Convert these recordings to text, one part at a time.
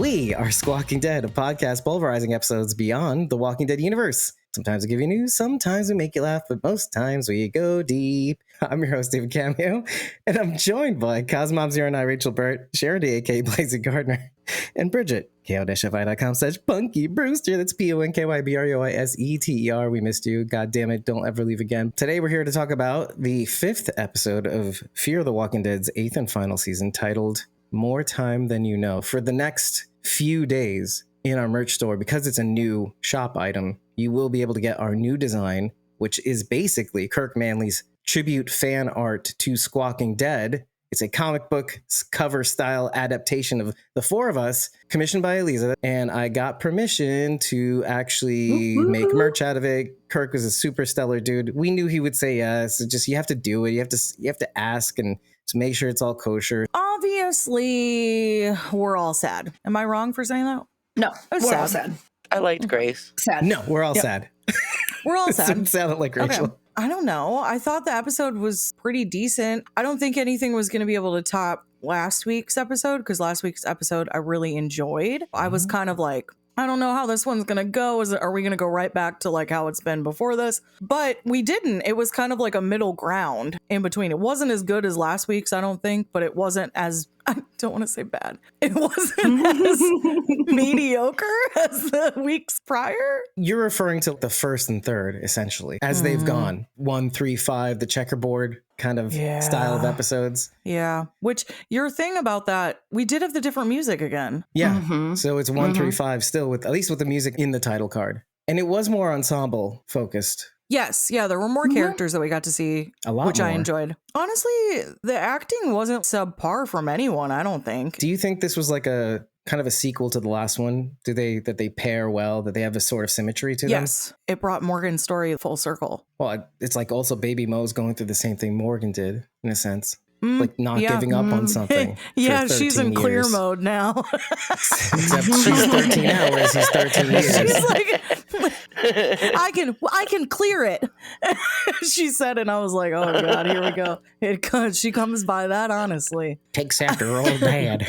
We are Squawking Dead, a podcast pulverizing episodes beyond the Walking Dead universe. Sometimes we give you news, sometimes we make you laugh, but most times we go deep. I'm your host, David Cameo, and I'm joined by Cosmom09 Rachel Burt, Sharon aka Blazy Gardner, and Bridget, ko-fi.com/Punky Brewster. That's PONKYBRUISETER. We missed you. God damn it, don't ever leave again. Today we're here to talk about the 5th episode of Fear the Walking Dead's 8th and final season, titled More Time Than You Know. For the next few days in our merch store, because it's a new shop item, you will be able to get our new design, which is basically Kirk Manley's tribute fan art to Squawking Dead. It's a comic book cover style adaptation of the four of us, commissioned by Eliza, and I got permission to actually make merch out of it. Kirk was a super stellar dude. We knew he would say yes. It's just, you have to do it. You have to ask and to make sure it's all kosher. Obviously, we're all sad. Am I wrong for saying that? No, we're all sad. I liked Grace. Sad. No, we're all sad. We're all sad. It sounded like Rachel. Okay. I don't know. I thought the episode was pretty decent. I don't think anything was going to be able to top last week's episode, because last week's episode I really enjoyed. I was kind of like, I don't know how this one's going to go. Are we going to go right back to like how it's been before this? But we didn't. It was kind of like a middle ground in between. It wasn't as good as last week's, I don't think, but it wasn't as, I don't want to say bad. It wasn't as mediocre as the weeks prior. You're referring to the first and third, essentially, as they've gone 1, 3, 5, the checkerboard kind of style of episodes. Yeah. Which, your thing about that, we did have the different music again. Yeah. So it's 1, 3, 5 still, with at least with the music in the title card. And it was more ensemble focused. Yes. Yeah. There were more characters that we got to see, A lot which more. I enjoyed. Honestly, the acting wasn't subpar from anyone, I don't think. Do you think this was like a kind of a sequel to the last one? That they pair well, that they have a sort of symmetry to them? Yes. It brought Morgan's story full circle. Well, it's like also Baby Mo's going through the same thing Morgan did, in a sense. Like not giving up on something. Yeah, for she's in 13 clear years. mode now. Except she's 13 hours, he's 13 years. She's like, I can clear it. She said, and I was like, oh God, here we go. She comes by that honestly. Takes after her old dad.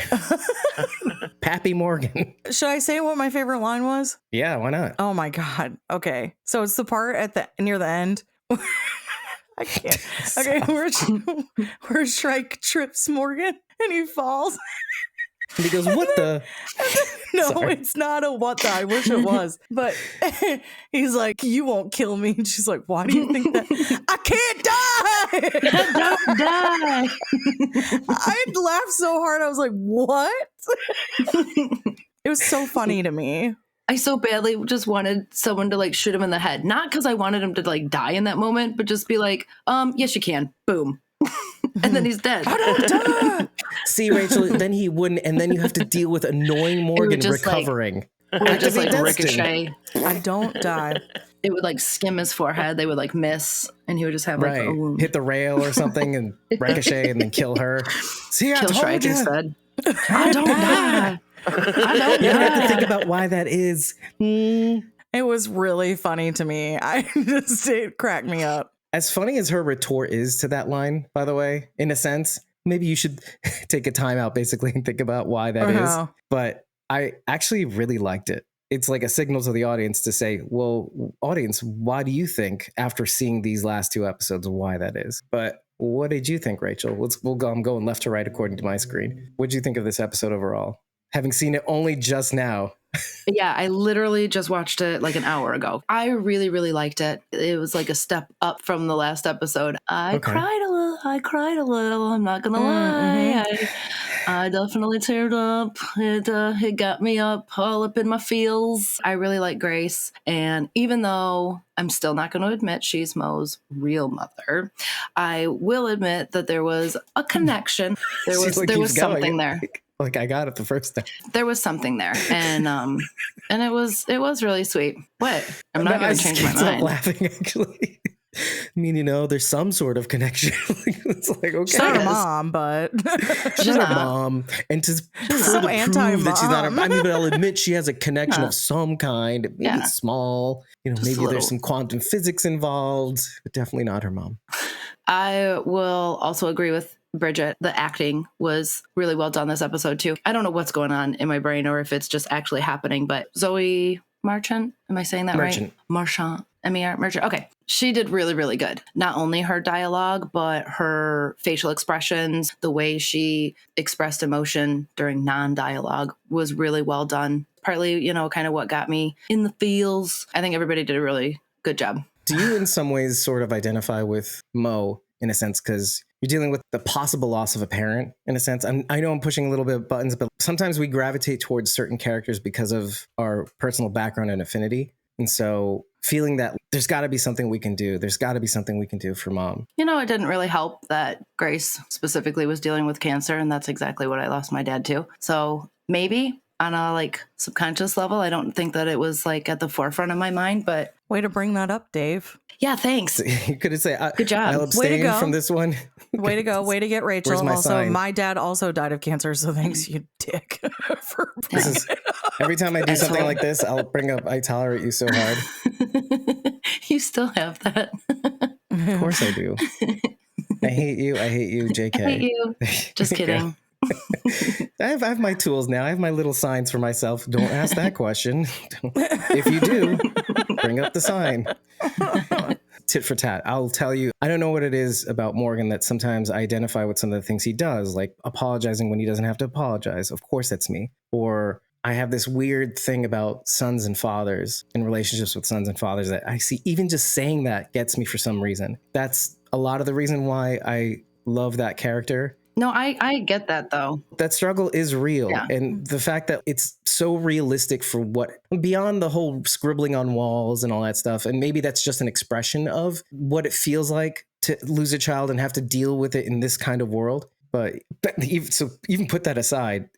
Pappy Morgan. Should I say what my favorite line was? Yeah, why not? Oh my God. Okay. So it's the part near the end. I can't. Okay, where Shrike trips Morgan and he falls. And he goes, what the? No, Sorry. it's not a what the. I wish it was. But he's like, you won't kill me. And she's like, why do you think that? I can't die. Don't die. I laughed so hard. I was like, what? It was so funny to me. I so badly just wanted someone to like shoot him in the head. Not because I wanted him to like die in that moment, but just be like, yes, you can. Boom. And then he's dead. I don't die. See, Rachel, then he wouldn't, and then you have to deal with annoying Morgan just, like, recovering. It would just like Activate ricochet. I don't die. It would like skim his forehead. They would like miss, and he would just have like Right. a wound. Hit the rail or something and ricochet and then kill her. See, I Kill told Shrike you. instead. I don't die. I don't You have to die. think about why that is. It was really funny to me. It cracked me up. As funny as her retort is to that line, by the way, in a sense, maybe you should take a time out basically and think about why that is. But I actually really liked it. It's like a signal to the audience to say, well, audience, why do you think after seeing these last 2 episodes why that is? But what did you think, Rachel? We'll go. I'm going left to right according to my screen. What did you think of this episode overall? Having seen it only just now. Yeah, I literally just watched it like an hour ago. I really, really liked it. It was like a step up from the last episode. I cried a little. I'm not gonna lie. I definitely teared up. It got me all up in my feels. I really like Grace, and even though I'm still not going to admit she's Mo's real mother, I will admit that there was a connection. There was something there. Like I got it the first time. There was something there, and it was really sweet. What? I'm not going to change my Stop mind. laughing, actually. I mean, there's some sort of connection. It's like, okay. She's not her mom, but She's not her mom. And to So further prove that she's not her anti-mom. I mean, but I'll admit she has a connection of some kind. Maybe Yeah. it's small. Just Maybe a little. there's some quantum physics involved, but definitely not her mom. I will also agree with Bridget. The acting was really well done this episode too. I don't know what's going on in my brain or if it's just actually happening, but Zoe Marchant, am I saying that right? Marchant. M-E-R, Merchant. Okay. She did really, really good. Not only her dialogue, but her facial expressions, the way she expressed emotion during non-dialogue was really well done. Partly, you know, kind of what got me in the feels. I think everybody did a really good job. Do you in some ways sort of identify with Mo in a sense, because you're dealing with the possible loss of a parent in a sense? I know I'm pushing a little bit of buttons, but sometimes we gravitate towards certain characters because of our personal background and affinity. And so feeling that there's got to be something we can do. There's got to be something we can do for Mom. You know, it didn't really help that Grace specifically was dealing with cancer. And that's exactly what I lost my dad to. So maybe on a like subconscious level, I don't think that it was like at the forefront of my mind, but. Way to bring that up, Dave. Yeah, thanks. You could say, good job. I'll abstain from this one. Way to go. Way to get Rachel. My also, sign? My dad also died of cancer. So thanks, you dick. For every time I do something like this, I'll bring up, I tolerate you so hard. You still have that. Of course I do. I hate you, JK. I hate you. Just kidding. I have my tools now. I have my little signs for myself. Don't ask that question. If you do, bring up the sign. Tit for tat. I'll tell you, I don't know what it is about Morgan that sometimes I identify with some of the things he does, like apologizing when he doesn't have to apologize. Of course, that's me. Or I have this weird thing about sons and fathers and relationships with sons and fathers that I see even just saying that gets me for some reason. That's a lot of the reason why I love that character. No, I get that though. That struggle is real. Yeah. And the fact that it's so realistic for what beyond the whole scribbling on walls and all that stuff. And maybe that's just an expression of what it feels like to lose a child and have to deal with it in this kind of world. But even put that aside,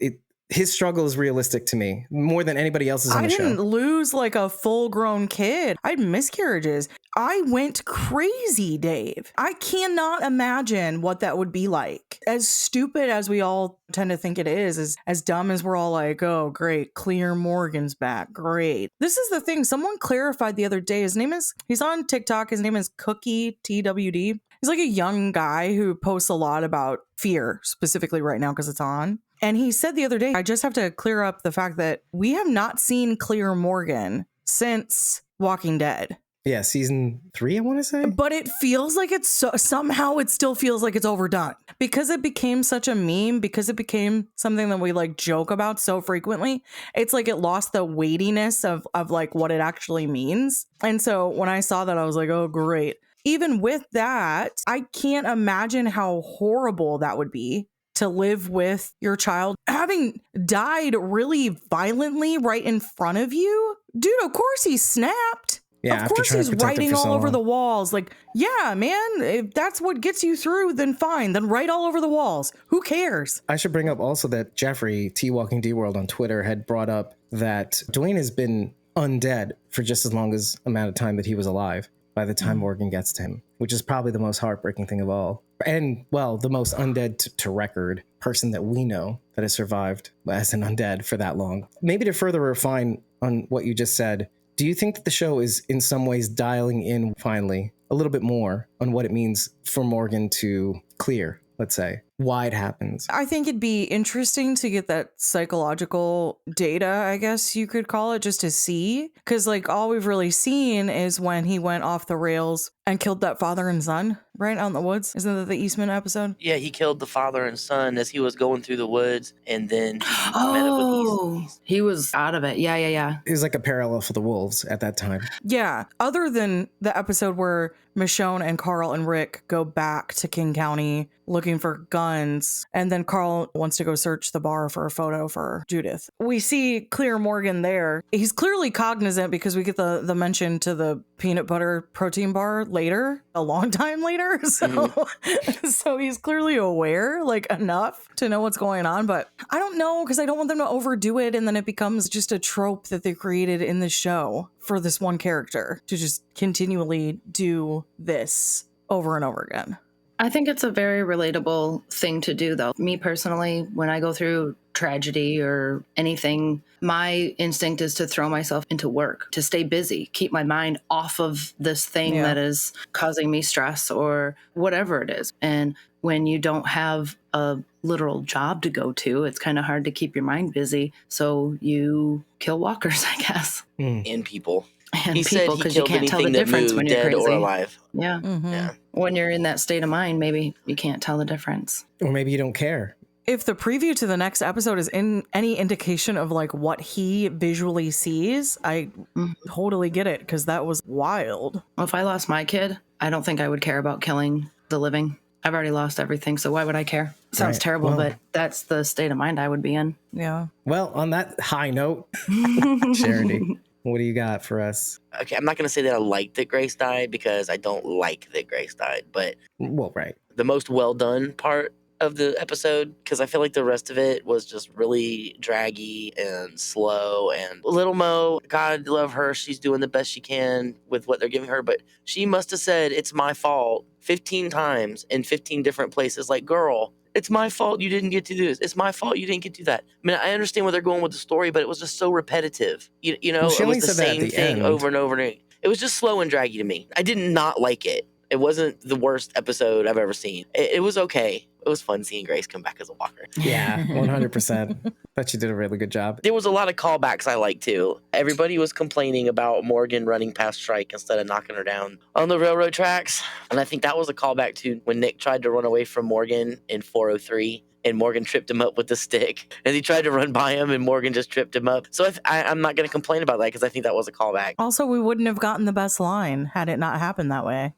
his struggle is realistic to me more than anybody else's on the show. I didn't lose like a full grown kid. I had miscarriages. I went crazy, Dave. I cannot imagine what that would be like. As stupid as we all tend to think it is as dumb as we're all like, oh, great, Clear Morgan's back. Great. This is the thing. Someone clarified the other day. He's on TikTok. His name is Cookie TWD. He's like a young guy who posts a lot about fear, specifically right now because it's on. And he said the other day, I just have to clear up the fact that we have not seen Clear Morgan since Walking Dead. Yeah, season 3, I want to say. But it feels like somehow it still feels like it's overdone because it became such a meme, because it became something that we like joke about so frequently. It's like it lost the weightiness of like what it actually means. And so when I saw that, I was like, oh, great. Even with that, I can't imagine how horrible that would be to live with your child having died really violently right in front of you. Dude, of course he snapped. Yeah, of course he's writing all over the walls. Like, yeah, man, if that's what gets you through, then fine. Then write all over the walls. Who cares? I should bring up also that Jeffrey, T Walking D World on Twitter, had brought up that Dwayne has been undead for just as long as amount of time that he was alive by the time Morgan gets to him, which is probably the most heartbreaking thing of all. And, well, the most undead to record person that we know that has survived as an undead for that long. Maybe to further refine on what you just said, do you think that the show is in some ways dialing in finally a little bit more on what it means for Morgan to clear, let's say, why it happens? I think it'd be interesting to get that psychological data, I guess you could call it, just to see. Because like all we've really seen is when he went off the rails and killed that father and son right out in the woods. Isn't that the Eastman episode? Yeah, he killed the father and son as he was going through the woods, and then met Oh, up with he was out of it. Yeah. It was like a parallel for the wolves at that time. Yeah. Other than the episode where Michonne and Carl and Rick go back to King County looking for guns, and then Carl wants to go search the bar for a photo for Judith. We see Clear Morgan there. He's clearly cognizant because we get the mention to the peanut butter protein bar later, a long time later. So, so he's clearly aware, like enough to know what's going on. But I don't know, because I don't want them to overdo it, and then it becomes just a trope that they created in the show for this one character to just continually do this over and over again. I think it's a very relatable thing to do, though. Me personally, when I go through tragedy or anything, my instinct is to throw myself into work, to stay busy, keep my mind off of this thing that is causing me stress or whatever it is. And when you don't have a literal job to go to, it's kind of hard to keep your mind busy. So you kill walkers, I guess. And people. And He said people, he because you killed can't tell the anything that difference moved, when you're dead crazy. or alive. Yeah. Yeah. When you're in that state of mind, maybe you can't tell the difference. Or maybe you don't care. If the preview to the next episode is in any indication of like what he visually sees, I totally get it, because that was wild. Well, if I lost my kid, I don't think I would care about killing the living. I've already lost everything, so why would I care? Sounds Right. terrible, Well- but that's the state of mind I would be in. Yeah. Well, on that high note, Charity, what do you got for us? Okay, I'm not going to say that I like that Grace died because I don't like that Grace died, but Well, right. the most well done part of the episode, because I feel like the rest of it was just really draggy and slow. And little Mo, God love her, she's doing the best she can with what they're giving her, but she must have said it's my fault 15 times in 15 different places. Like, girl, it's my fault you didn't get to do this. It's my fault you didn't get to do that. I mean, I understand where they're going with the story, but it was just so repetitive. You know, Well, she it only was the said that at same the thing end. over and over again. It was just slow and draggy to me. I did not like it. It wasn't the worst episode I've ever seen. It was okay. It was fun seeing Grace come back as a walker. Yeah, 100%. But you did a really good job. There was a lot of callbacks I liked too. Everybody was complaining about Morgan running past Strike instead of knocking her down on the railroad tracks. And I think that was a callback to when Nick tried to run away from Morgan in 403. And Morgan tripped him up with the stick. And he tried to run by him, and Morgan just tripped him up. So I'm not going to complain about that because I think that was a callback. Also, we wouldn't have gotten the best line had it not happened that way.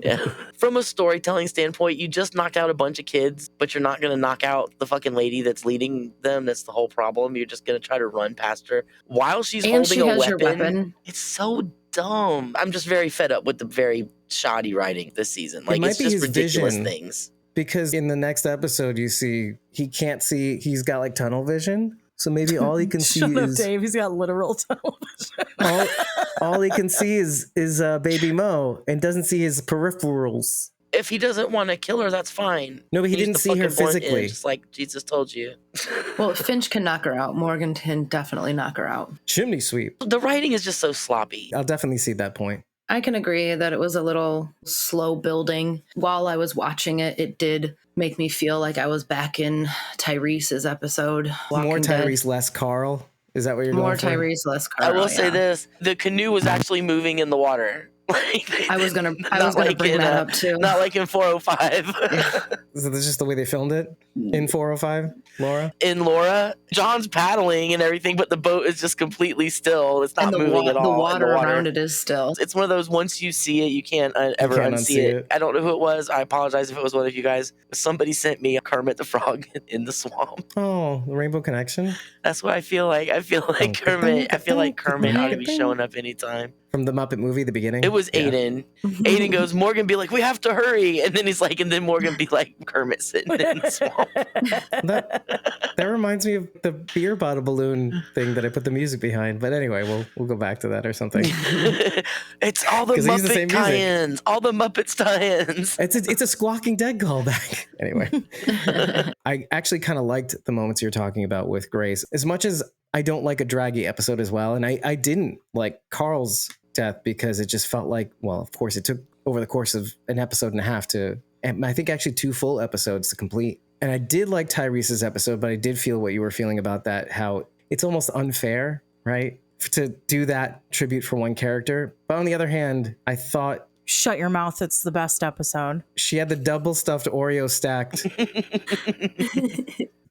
Yeah. From a storytelling standpoint, you just knocked out a bunch of kids, but you're not going to knock out the fucking lady that's leading them. That's the whole problem. You're just going to try to run past her while she's And holding she a has weapon. your weapon. It's so dumb. I'm just very fed up with the very shoddy writing this season. Like, might it's be just his ridiculous vision. things. Because in the next episode, you see he can't see. He's got like tunnel vision. So maybe all he can see Shut up, is Dave. He's got literal television. all he can see is baby Mo and doesn't see his peripherals. If he doesn't want to kill her, that's fine. No, but he Use didn't the see her fucking blunt end, physically. just like Jesus told you. Well, Finch can knock her out. Morgan can definitely knock her out. Chimney sweep. The writing is just so sloppy. I'll definitely see that point. I can agree that it was a little slow building. While I was watching it, it did make me feel like I was back in Tyrese's episode. More Walking Dead. Tyrese, less Carl. Is that what you're More going for? Tyrese, less I Carl. will say yeah. this: the canoe was actually moving in the water. Like, I was gonna not like bring in, that up too. Not like in 405. Is this just the way they filmed it in 405, Laura? In Laura, John's paddling and everything, but the boat is just completely still. It's not And the, moving at all. the in water around it is still. It's one of those, once you see it, you can't ever can't unsee it. I don't know who it was. I apologize if it was one of you guys. Somebody sent me a Kermit the Frog in the swamp. Oh, the Rainbow Connection That's what I feel like. I feel like Kermit. I feel like Kermit ought to be showing up anytime. from the Muppet movie, the beginning. It was Yeah. Aiden. Aiden goes, Morgan be like, we have to hurry. And then he's like, and then Morgan be like, Kermit sitting in the swamp. That reminds me of the beer bottle balloon thing that I put the music behind. But anyway, we'll go back to that or something. It's all the 'Cause they use the Muppet same music. tie-ins. All the Muppets tie-ins. It's a Squawking Dead callback. Anyway, I actually kind of liked the moments you're talking about with Grace. As much as I don't like a draggy episode as well, and I didn't like Carl's death because it just felt like, well, of course, it took over the course of an episode and a half and I think actually 2 full episodes to complete. And I did like Tyrese's episode, but I did feel what you were feeling about that, how it's almost unfair, right? To do that tribute for one character. But on the other hand, I thought Shut your mouth. It's the best episode. she had the double stuffed Oreo stacked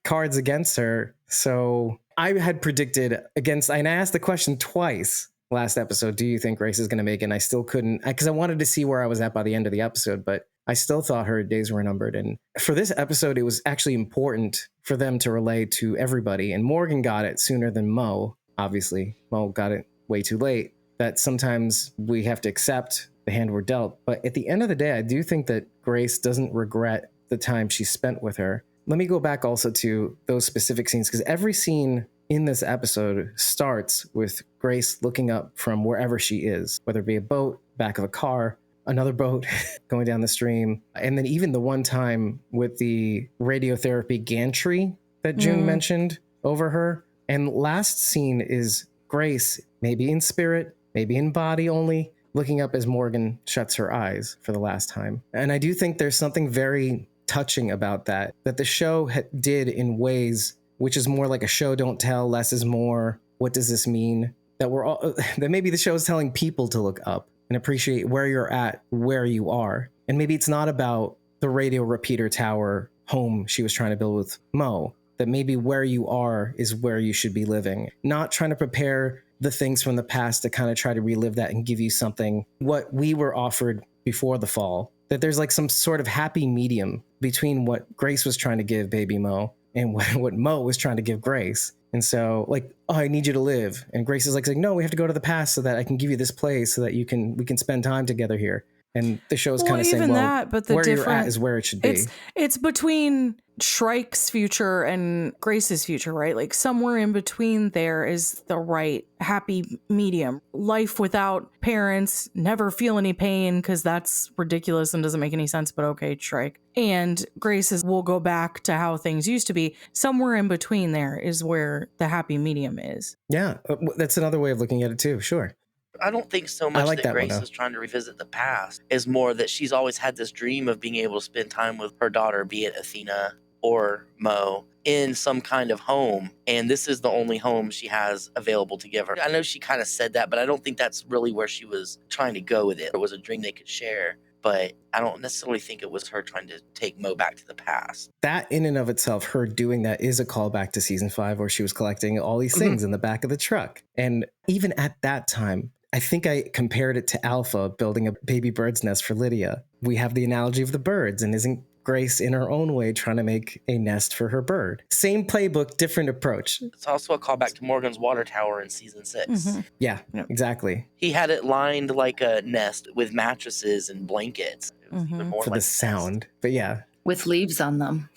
cards against her. So I had predicted against, and I asked the question twice last episode, do you think Grace is going to make it? And I still couldn't, because I wanted to see where I was at by the end of the episode, but I still thought her days were numbered. And for this episode, it was actually important for them to relay to everybody. And Morgan got it sooner than Mo. Obviously, Mo got it way too late. That sometimes we have to accept the hand we're dealt. But at the end of the day, I do think that Grace doesn't regret the time she spent with her. Let me go back also to those specific scenes, because every scene in this episode starts with Grace looking up from wherever she is, whether it be a boat, back of a car, another boat going down the stream. And then even the one time with the radiotherapy gantry that June mentioned over her. And last scene is Grace, maybe in spirit, maybe in body only, looking up as Morgan shuts her eyes for the last time. And I do think there's something very touching about that the show did in ways which is more like a show don't tell, less is more. What does this mean? That maybe the show is telling people to look up and appreciate where you're at, where you are. And maybe it's not about the radio repeater tower home she was trying to build with Mo, that maybe where you are is where you should be living. Not trying to prepare the things from the past to kind of try to relive that and give you something, what we were offered before the fall, that there's like some sort of happy medium between what Grace was trying to give baby Mo and what Mo was trying to give Grace. And so like, oh, I need you to live. And Grace is like, no, we have to go to the past so that I can give you this place so that we can spend time together here. And the show is kind of saying, well, but where you're at is where it should be. It's between Shrike's future and Grace's future, right? Like somewhere in between there is the right happy medium. Life without parents, never feel any pain because that's ridiculous and doesn't make any sense, but okay, Shrike. And Grace's will go back to how things used to be. Somewhere in between there is where the happy medium is. Yeah, that's another way of looking at it too, sure. I don't think so much that Grace is trying to revisit the past. It's more that she's always had this dream of being able to spend time with her daughter, be it Athena or Mo, in some kind of home. And this is the only home she has available to give her. I know she kind of said that, but I don't think that's really where she was trying to go with it. It was a dream they could share. But I don't necessarily think it was her trying to take Mo back to the past. That in and of itself, her doing that is a callback to season 5 where she was collecting all these things in the back of the truck. And even at that time, I think I compared it to Alpha building a baby bird's nest for Lydia. We have the analogy of the birds, and isn't Grace in her own way trying to make a nest for her bird? Same playbook, different approach. It's also a callback to Morgan's water tower in season 6. Yeah, exactly. He had it lined like a nest with mattresses and blankets. It was even more for like the sound, but yeah. With leaves on them.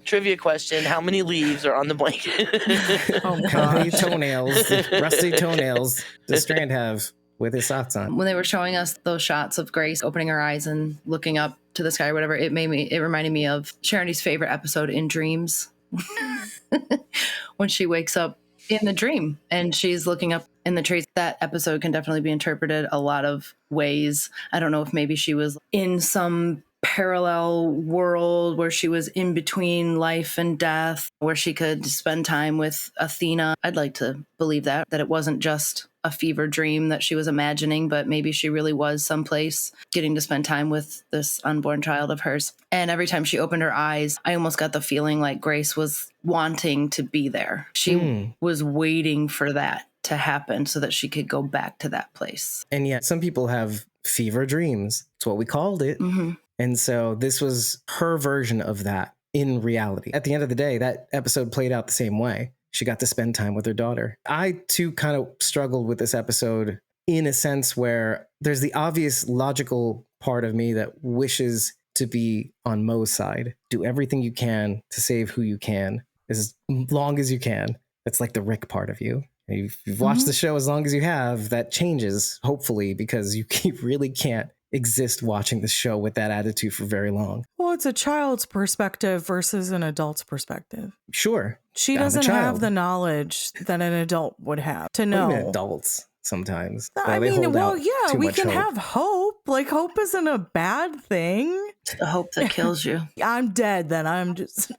Trivia question: how many leaves are on the blanket? Oh, how many toenails, rusty toenails, does Strand have with his socks on? When they were showing us those shots of Grace opening her eyes and looking up to the sky or whatever, it reminded me of Charity's favorite episode in Dreams. When she wakes up in the dream and she's looking up in the trees. That episode can definitely be interpreted a lot of ways. I don't know if maybe she was in some parallel world where she was in between life and death, where she could spend time with Athena. I'd like to believe that it wasn't just a fever dream that she was imagining, but maybe she really was someplace getting to spend time with this unborn child of hers. And every time she opened her eyes, I almost got the feeling like Grace was wanting to be there. She was waiting for that to happen so that she could go back to that place. And yet some people have fever dreams. It's what we called it. And so this was her version of that in reality. At the end of the day, that episode played out the same way. She got to spend time with her daughter. I, too, kind of struggled with this episode in a sense where there's the obvious logical part of me that wishes to be on Mo's side. Do everything you can to save who you can as long as you can. That's like the Rick part of you. If you've watched the show as long as you have, that changes, hopefully, because you really can't exist watching the show with that attitude for very long. Well, it's a child's perspective versus an adult's perspective. Sure. She doesn't have the knowledge that an adult would have to know. Even adults sometimes. I mean, well, yeah, we can have hope. Like, hope isn't a bad thing. It's the hope that kills you. I'm dead, then. I'm just...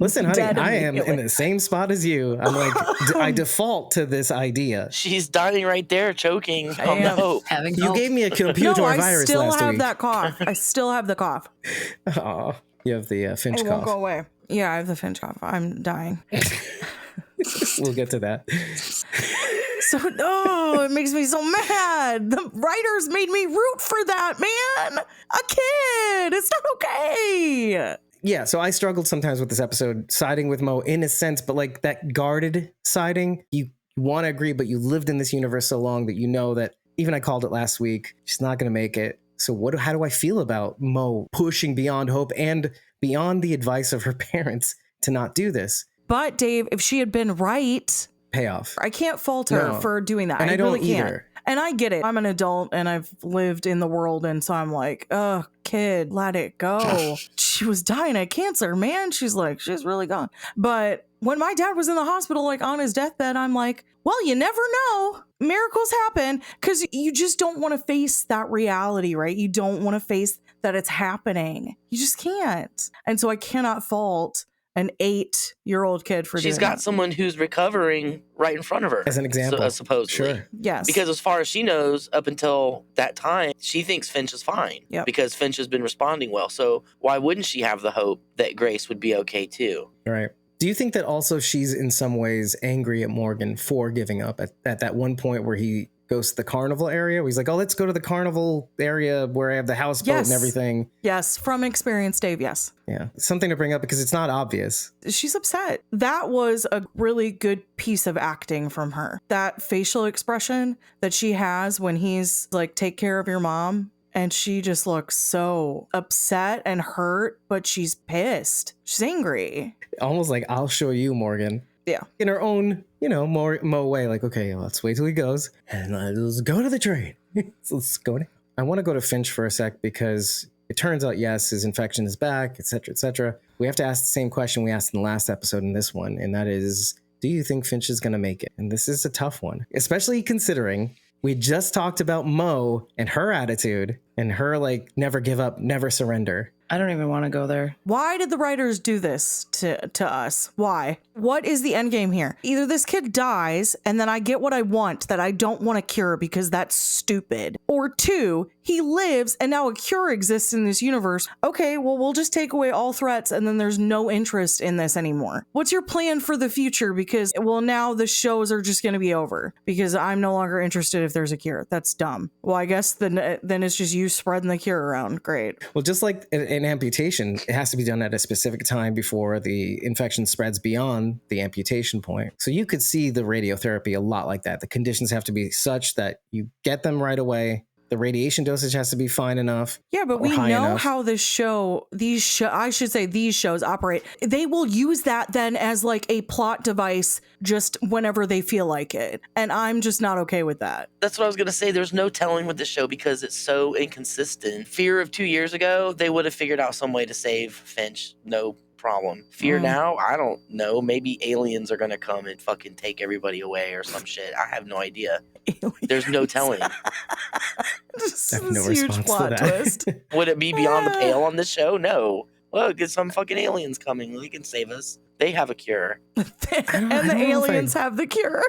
Listen, honey, I am in the same spot as you. I'm like, I default to this idea. She's dying right there, choking on the hope. You gave me a computer virus last week. I still have that cough. I still have the cough. Oh, you have the Finch cough. It won't go away. Yeah, I have the Finch cough. I'm dying. We'll get to that. So, it makes me so mad. The writers made me root for that, man. A kid. It's not okay. Yeah, so I struggled sometimes with this episode, siding with Mo in a sense, but like that guarded siding, you want to agree, but you lived in this universe so long that you know that, even I called it last week, she's not going to make it. So how do I feel about Mo pushing beyond hope and beyond the advice of her parents to not do this? But Dave, if she had been right, payoff. I can't fault her No. for doing that. And I really don't can't. either. And I get it. I'm an adult and I've lived in the world. And so I'm like, oh, kid, let it go. She was dying of cancer, man. She's really gone. But when my dad was in the hospital, like on his deathbed, I'm like, well, you never know. Miracles happen because you just don't want to face that reality, right? You don't want to face that it's happening. You just can't. And so I cannot fault an 8-year-old kid for doing She's got that. someone who's recovering right in front of her. As an example. Supposedly. Sure. Yes. Because as far as she knows, up until that time, she thinks Finch is fine. Yep. Because Finch has been responding well. So why wouldn't she have the hope that Grace would be okay too? Right. Do you think that also she's in some ways angry at Morgan for giving up at that one point where he goes to the carnival area? He's like, oh, let's go to the carnival area where I have the houseboat Yes. and everything. Yes, from experience, Dave, yes. Yeah. Something to bring up because it's not obvious. She's upset. That was a really good piece of acting from her. That facial expression that she has when he's like, take care of your mom. And she just looks so upset and hurt, but she's pissed. She's angry. Almost like, I'll show you, Morgan. Yeah. In her own, Mo way. Like, okay, let's wait till he goes and let's go to the train. So let's go. I want to go to Finch for a sec because it turns out, yes, his infection is back, et cetera, et cetera. We have to ask the same question we asked in the last episode in this one. And that is, do you think Finch is going to make it? And this is a tough one, especially considering we just talked about Mo and her attitude and her like never give up, never surrender. I don't even want to go there. Why did the writers do this to us? Why? What is the end game here? Either this kid dies and then I get what I want that I don't want to cure because that's stupid. Or 2, he lives and now a cure exists in this universe. Okay, well, we'll just take away all threats and then there's no interest in this anymore. What's your plan for the future? Because, well, now the shows are just going to be over because I'm no longer interested if there's a cure. That's dumb. Well, I guess then it's just you spreading the cure around. Great. Well, just like an amputation, it has to be done at a specific time before the infection spreads beyond the amputation point. So you could see the radiotherapy a lot like that. The conditions have to be such that you get them right away. The radiation dosage has to be fine enough. Yeah, but we know how these shows operate. They will use that then as like a plot device just whenever they feel like it. And I'm just not okay with that. That's what I was going to say. There's no telling with this show because it's so inconsistent. Fear of 2 years ago, they would have figured out some way to save Finch. No problem. Fear now, I don't know. Maybe aliens are going to come and fucking take everybody away or some shit. I have no idea. There's no telling. Just I have no this huge response plot to that. twist. Would it be beyond the pale on this show? No. Look, it's some fucking aliens coming. They can save us. They have a cure. And I the don't know if aliens have the cure.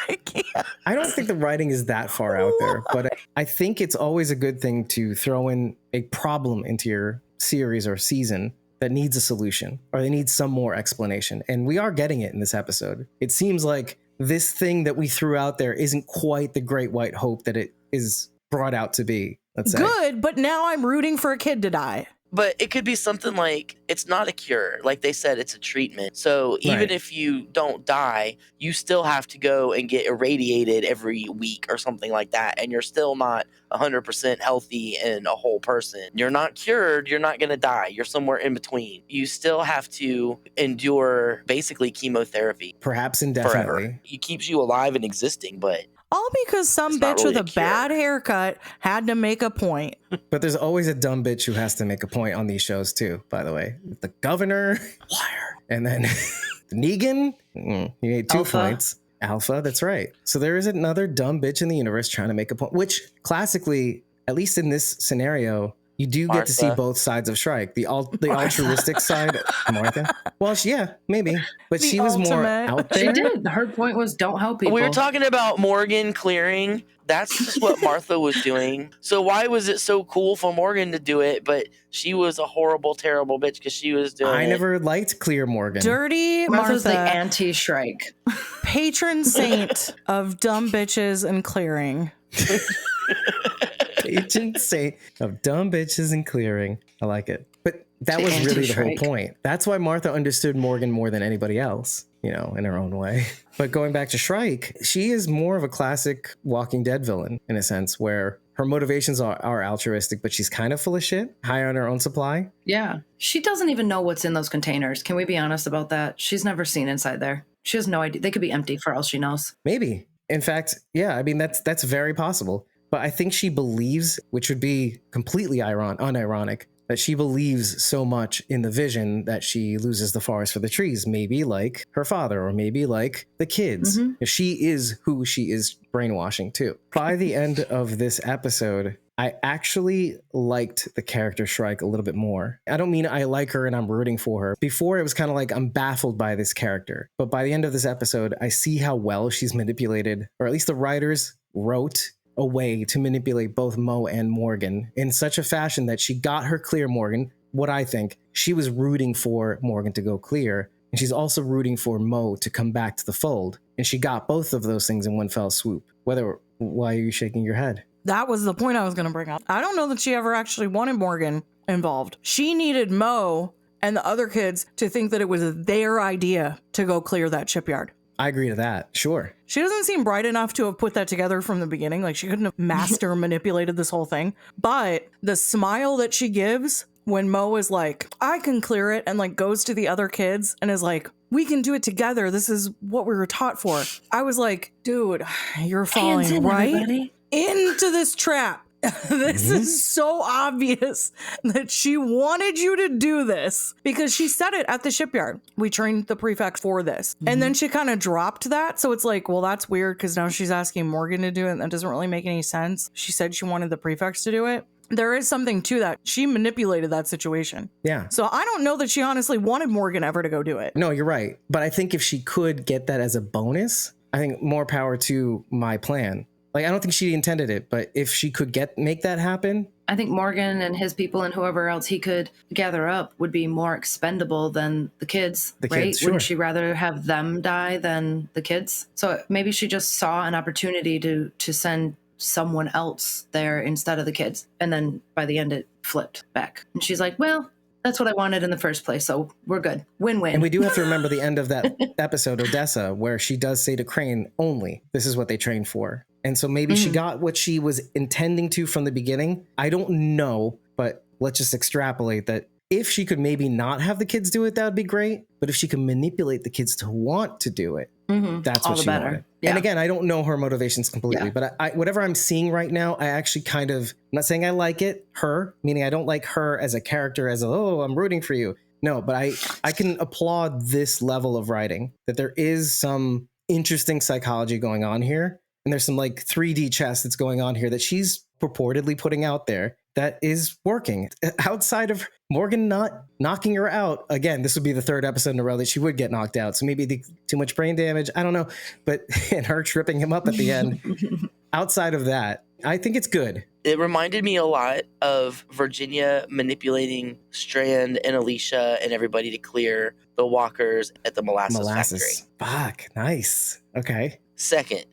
I can't. I don't think the writing is that far out there, but I think it's always a good thing to throw in a problem into your series or season that needs a solution or they need some more explanation. And we are getting it in this episode. It seems like this thing that we threw out there isn't quite the great white hope that it is brought out to be. Let's say. Good, but now I'm rooting for a kid to die. But it could be something like it's not a cure. Like they said, it's a treatment. So even Right. if you don't die, you still have to go and get irradiated every week or something like that. And you're still not 100% healthy and a whole person. You're not cured. You're not going to die. You're somewhere in between. You still have to endure basically chemotherapy Perhaps indefinitely. forever. It keeps you alive and existing, but All because some It's not bitch really with a a cure. bad haircut had to make a point. But there's always a dumb bitch who has to make a point on these shows too, by the way. The governor, liar. And then Negan, you made 2 Alpha. points. Alpha, that's right. So there is another dumb bitch in the universe trying to make a point, which classically, at least in this scenario, you do get to see Martha. both sides of Shrike. The altruistic side, Martha. Well, yeah, maybe. But The she was more ultimate. out She there. did. Her point was don't help people. we were talking about Morgan clearing. That's just what Martha was doing. So why was it so cool for Morgan to do it, but she was a horrible, terrible bitch because she was doing I it? never liked Clear Morgan. Dirty Martha's Martha, the anti-Shrike. patron saint of dumb bitches and clearing. Agent saint of dumb bitches and clearing. I like it. But that The was really the whole anti-Shrike. point. That's why Martha understood Morgan more than anybody else, in her own way. But going back to Shrike, she is more of a classic Walking Dead villain in a sense where her motivations are altruistic, but she's kind of full of shit, high on her own supply. Yeah. She doesn't even know what's in those containers. Can we be honest about that? She's never seen inside there. She has no idea. They could be empty for all she knows. Maybe. In fact, yeah, I mean, that's very possible. But I think she believes, which would be completely unironic, that she believes so much in the vision that she loses the forest for the trees, maybe like her father or maybe like the kids. She is who she is brainwashing too. By the end of this episode, I actually liked the character Shrike a little bit more. I don't mean I like her and I'm rooting for her. Before, it was kind of like I'm baffled by this character. But by the end of this episode, I see how well she's manipulated, or at least the writers wrote a way to manipulate both Mo and Morgan in such a fashion that she got her clear Morgan. What I think, she was rooting for Morgan to go clear, and she's also rooting for Mo to come back to the fold. And she got both of those things in one fell swoop. Why are you shaking your head? That was the point I was going to bring up. I don't know that she ever actually wanted Morgan involved. She needed Mo and the other kids to think that it was their idea to go clear that shipyard. I agree to that. Sure. She doesn't seem bright enough to have put that together from the beginning. Like, she couldn't have master manipulated this whole thing. But the smile that she gives when Mo is like, I can clear it, and like goes to the other kids and is like, we can do it together. This is what we were taught for. I was like, dude, you're falling right into this trap. This is so obvious that she wanted you to do this, because she said it at the shipyard. We trained the prefects for this. And then she kind of dropped that. So it's like, well, that's weird, because now she's asking Morgan to do it. And that doesn't really make any sense. She said she wanted the prefects to do it. There is something to that. She manipulated that situation. Yeah. So I don't know that she honestly wanted Morgan ever to go do it. No, you're right. But I think if she could get that as a bonus, I think more power to my plan. Like, I don't think she intended it, but if she could make that happen. I think Morgan and his people and whoever else he could gather up would be more expendable than the kids, right? Sure. Wouldn't she rather have them die than the kids? So maybe she just saw an opportunity to send someone else there instead of the kids. And then by the end, it flipped back. And she's like, well, that's what I wanted in the first place, so we're good. Win-win. And we do have to remember the end of that episode, Odessa, where she does say to Crane, only, this is what they trained for. And so maybe she got what she was intending to from the beginning. I don't know, but let's just extrapolate that if she could maybe not have the kids do it, that would be great. But if she could manipulate the kids to want to do it, that's what she wanted. Yeah. And again, I don't know her motivations completely, but I whatever I'm seeing right now, I actually kind of, I'm not saying I like it, her, meaning I don't like her as a character, as I'm rooting for you. No, but I can applaud this level of writing, that there is some interesting psychology going on here. And there's some like 3D chess that's going on here that she's purportedly putting out there that is working. Outside of Morgan not knocking her out, again, this would be the third episode in a row that she would get knocked out. So maybe too much brain damage, I don't know. But and her tripping him up at the end. Outside of that, I think it's good. It reminded me a lot of Virginia manipulating Strand and Alicia and everybody to clear the walkers at the molasses factory. Fuck, nice. Okay. Second,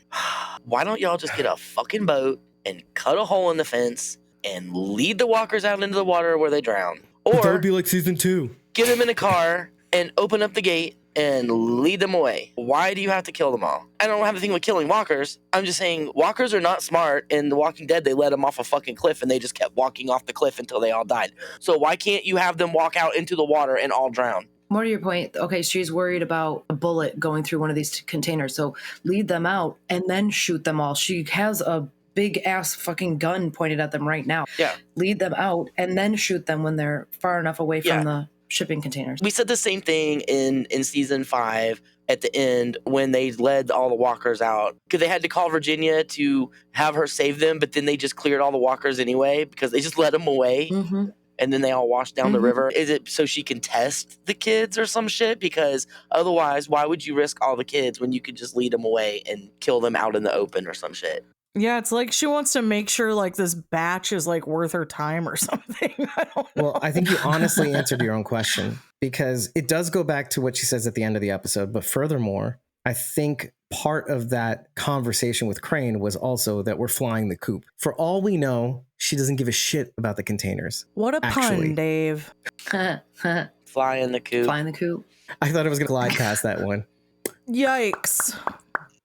why don't y'all just get a fucking boat and cut a hole in the fence and lead the walkers out into the water where they drown? Or that would be like season 2. Get them in a car and open up the gate and lead them away. Why do you have to kill them all? I don't have a thing with killing walkers. I'm just saying walkers are not smart. In The Walking Dead, they let them off a fucking cliff and they just kept walking off the cliff until they all died. So why can't you have them walk out into the water and all drown? More to your point, okay, she's worried about a bullet going through one of these containers. So lead them out and then shoot them all. She has a big ass fucking gun pointed at them right now. Yeah. Lead them out and then shoot them when they're far enough away from the shipping containers. We said the same thing in season 5 at the end when they led all the walkers out, because they had to call Virginia to have her save them, but then they just cleared all the walkers anyway because they just let them away. And then they all washed down the river. Is it so she can test the kids or some shit? Because otherwise, why would you risk all the kids when you could just lead them away and kill them out in the open or some shit? Yeah, it's like she wants to make sure like this batch is like worth her time or something. I don't know. Well, I think you honestly answered your own question, because it does go back to what she says at the end of the episode. But furthermore, I think part of that conversation with Crane was also that we're flying the coop. For all we know, she doesn't give a shit about the containers. What a pun, Dave. Fly in the coop. Fly in the coop. I thought I was going to glide past that one. Yikes.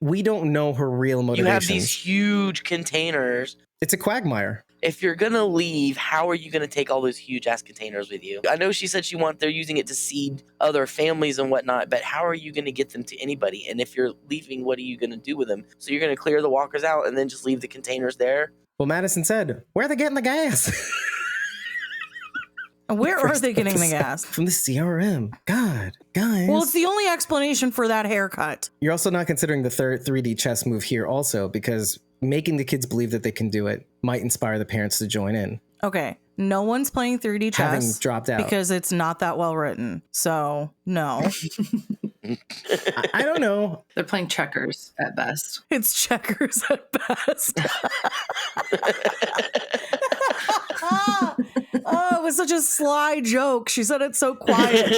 We don't know her real motivations. You have these huge containers. It's a quagmire. if you're going to leave, how are you going to take all those huge ass containers with you? I know she said they're using it to seed other families and whatnot, but how are you going to get them to anybody? And if you're leaving, what are you going to do with them? So you're going to clear the walkers out and then just leave the containers there? Well, Madison said, where are they getting the gas? Where are they getting the gas? From the CRM. God, guys. Well, it's the only explanation for that haircut. You're also not considering the third 3D chess move here also, because making the kids believe that they can do it might inspire the parents to join in. Okay. No one's playing 3D chess. Having dropped out. Because it's not that well written. So, no. I don't know. They're playing checkers at best. It's checkers at best. Oh, it was such a sly joke. She said it so quietly.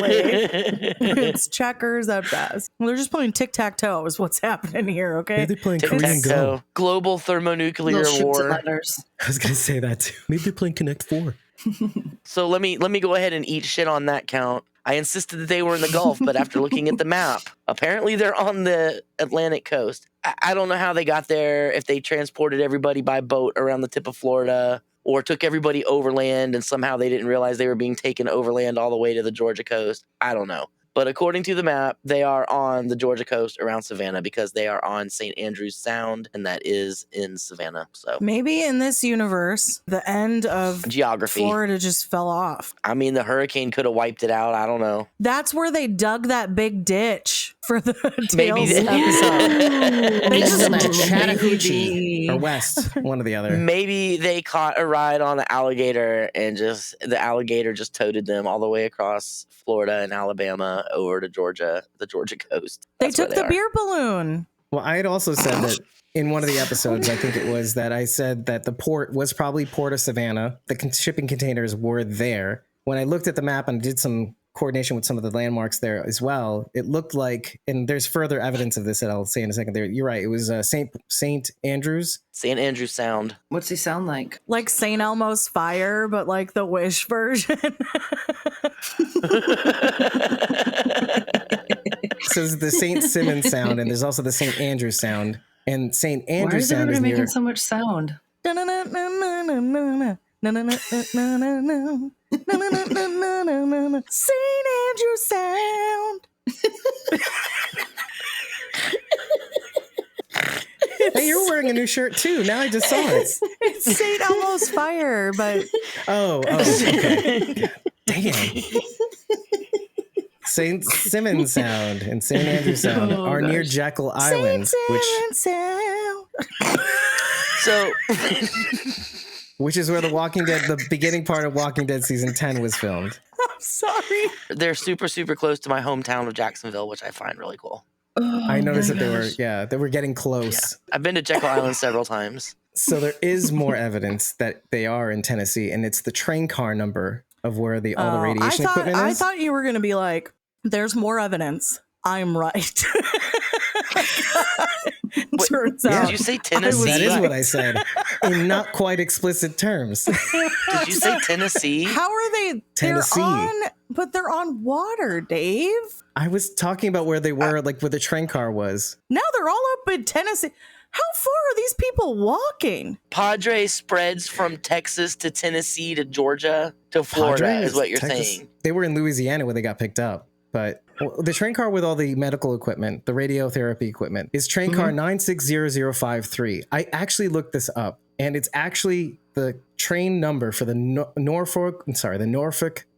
It's checkers at best. Well, they're just playing tic-tac-toe is what's happening here, okay? Maybe they're playing Korean Go. Tic-tac-toe. Global thermonuclear Little shoots and war. letters. I was going to say that too. Maybe they're playing Connect 4. So let me go ahead and eat shit on that count. I insisted that they were in the Gulf, but after looking at the map, apparently they're on the Atlantic coast. I don't know how they got there, if they transported everybody by boat around the tip of Florida or took everybody overland and somehow they didn't realize they were being taken overland all the way to the Georgia coast. I don't know. But according to the map, they are on the Georgia coast around Savannah because they are on St. Andrews Sound, and that is in Savannah. So maybe in this universe, the end of geography, Florida just fell off. I mean, the hurricane could have wiped it out. I don't know. That's where they dug that big ditch for the Maybe Tales they- episode. They just At Chattahoochee Maybe. or West, one or the other. Maybe they caught a ride on the alligator and the alligator just toted them all the way across Florida and Alabama over to Georgia, the Georgia coast. They That's where took the are. beer balloon. Well, I had also said that in one of the episodes, I think it was, that I said that the port was probably Port of Savannah. The shipping containers were there. When I looked at the map and did some coordination with some of the landmarks there as well, it looked like, and there's further evidence of this that I'll say in a second there. You're right. It was St. Andrews. St. Andrews Sound. What's he sound like? Like St. Elmo's Fire, but like the Wish version. So there's the St. Simmons Sound, and there's also the St. Andrews Sound. And St. Why Andrews is Sound everybody is near. making so much sound? St. Andrew Sound. Hey, you're wearing a new shirt too. Now I just saw it. It's St. Elmo's Fire, but Oh, okay. Damn. St. Simmons Sound and St. Andrews Sound Oh, are near gosh. Jekyll Island, St. Simmons Sound. So which is where the beginning part of Walking Dead season 10 was filmed. I'm sorry. they're super, super close to my hometown of Jacksonville, which I find really cool. Oh, I noticed my that gosh. they were getting close. I've been to Jekyll Island several times. So there is more evidence that they are in Tennessee, and it's the train car number of where all the radiation equipment I is. thought you were going to be like, there's more evidence. I'm right. Turns Yeah. out. Did you say Tennessee? That is right. what I said in not quite explicit terms. Did you say Tennessee? How are they? Tennessee. They're on water, Dave. I was talking about where they were, like where the train car was. Now they're all up in Tennessee. How far are these people walking? Padre spreads from Texas to Tennessee to Georgia to Florida, Padre is what you're Texas. saying. They were in Louisiana where they got picked up. But the train car with all the medical equipment, the radiotherapy equipment, is train car 960053. I actually looked this up, and it's actually the train number for the Norfolk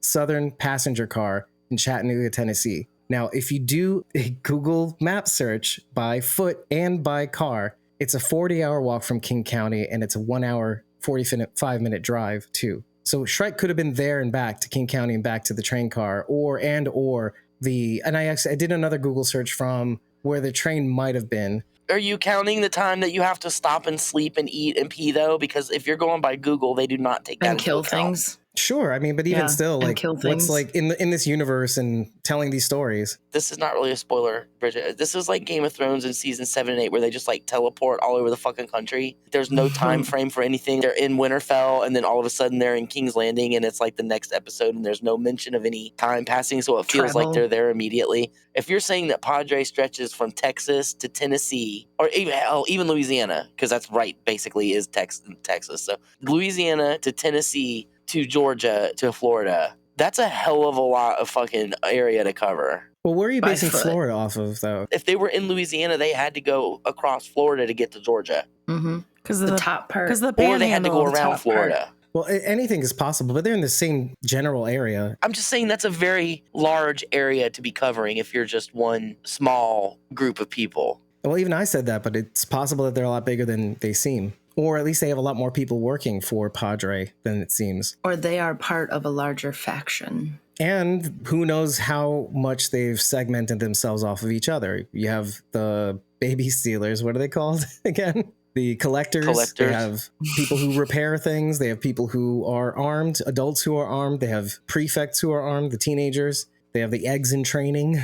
Southern passenger car in Chattanooga, Tennessee. Now, if you do a Google map search by foot and by car, it's a 40-hour walk from King County, and it's a 1 hour, 45-minute drive too. So Shrek could have been there and back to King County and back to the train car, or I did another Google search from where the train might have been. Are you counting the time that you have to stop and sleep and eat and pee, though? Because if you're going by Google, they do not take that And into kill account. things. Sure, I mean, but even Yeah, still, and like, kill what's things. like in this universe and telling these stories? This is not really a spoiler, Bridget. This is like Game of Thrones in season 7 and 8, where they just like teleport all over the fucking country. There's no time frame for anything. They're in Winterfell, and then all of a sudden they're in King's Landing, and it's like the next episode, and there's no mention of any time passing, so it feels like Travel. they're there immediately. If you're saying that Padre stretches from Texas to Tennessee, or even Louisiana, because that's right, basically is Texas. So Louisiana to Tennessee to Georgia to Florida. That's a hell of a lot of fucking area to cover. Well, where are you By basing foot. Florida off of, though? If they were in Louisiana, they had to go across Florida to get to Georgia, Mm-hmm. Because The top part. Because the or they had to go panhandle. the around top Florida. Well, anything is possible, but they're in the same general area. I'm just saying that's a very large area to be covering if you're just one small group of people. Well, even I said that, but it's possible that they're a lot bigger than they seem. Or at least they have a lot more people working for Padre than it seems. Or they are part of a larger faction. And who knows how much they've segmented themselves off of each other. You have the baby stealers. What are they called again? The collectors. They have people who repair things. They have people who are armed, adults who are armed. They have prefects who are armed, the teenagers. They have the eggs in training.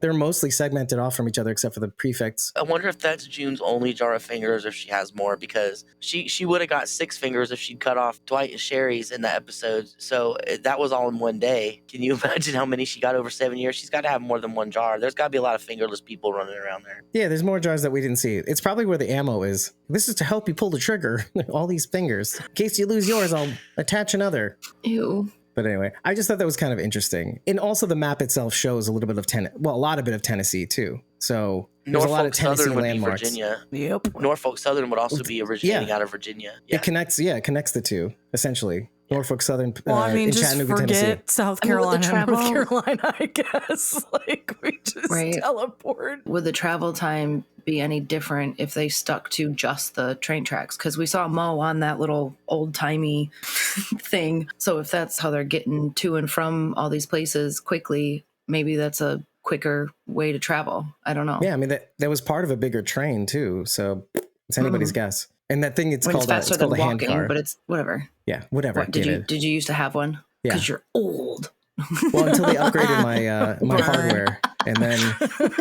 They're mostly segmented off from each other except for the prefects. I wonder if that's June's only jar of fingers or if she has more, because she would have got 6 fingers if she'd cut off Dwight and Sherry's in that episode. So that was all in one day. Can you imagine how many she got over 7 years? She's got to have more than one jar. There's got to be a lot of fingerless people running around there. Yeah, there's more jars that we didn't see. It's probably where the ammo is. This is to help you pull the trigger. All these fingers. In case you lose yours, I'll attach another. Ew. But anyway, I just thought that was kind of interesting. And also the map itself shows a little bit of a lot of bit of Tennessee too. So there's a lot of Tennessee Southern would landmarks. be Virginia. Yep. Norfolk Southern would also be originating out of Virginia. Yeah. It connects the two, essentially. Norfolk Southern Well, I mean, in just Chattanooga, forget Tennessee. South I mean, with the Carolina and North travel- Carolina, I guess. Like, we just Right. teleport. Would the travel time be any different if they stuck to just the train tracks? Because we saw Mo on that little old-timey thing. So if that's how they're getting to and from all these places quickly, maybe that's a quicker way to travel. I don't know. Yeah, I mean, that was part of a bigger train too. So it's anybody's guess. And that thing, it's When called faster it's called than a hand walking, car. but it's whatever. Yeah, whatever. What, get it. did you used to have one? Yeah. Because you're old. Well, until they upgraded my hardware, and then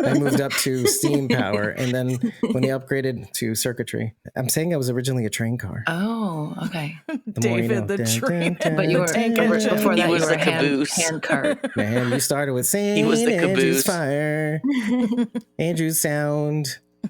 I moved up to steam power, and then when they upgraded to circuitry, I'm saying I was originally a train car. Oh, okay. The more you know. David the train. But you were before that. He You was were the a caboose. hand cart. Man, you started with St. He was the Andrew's caboose. Fire, Andrew's Sound.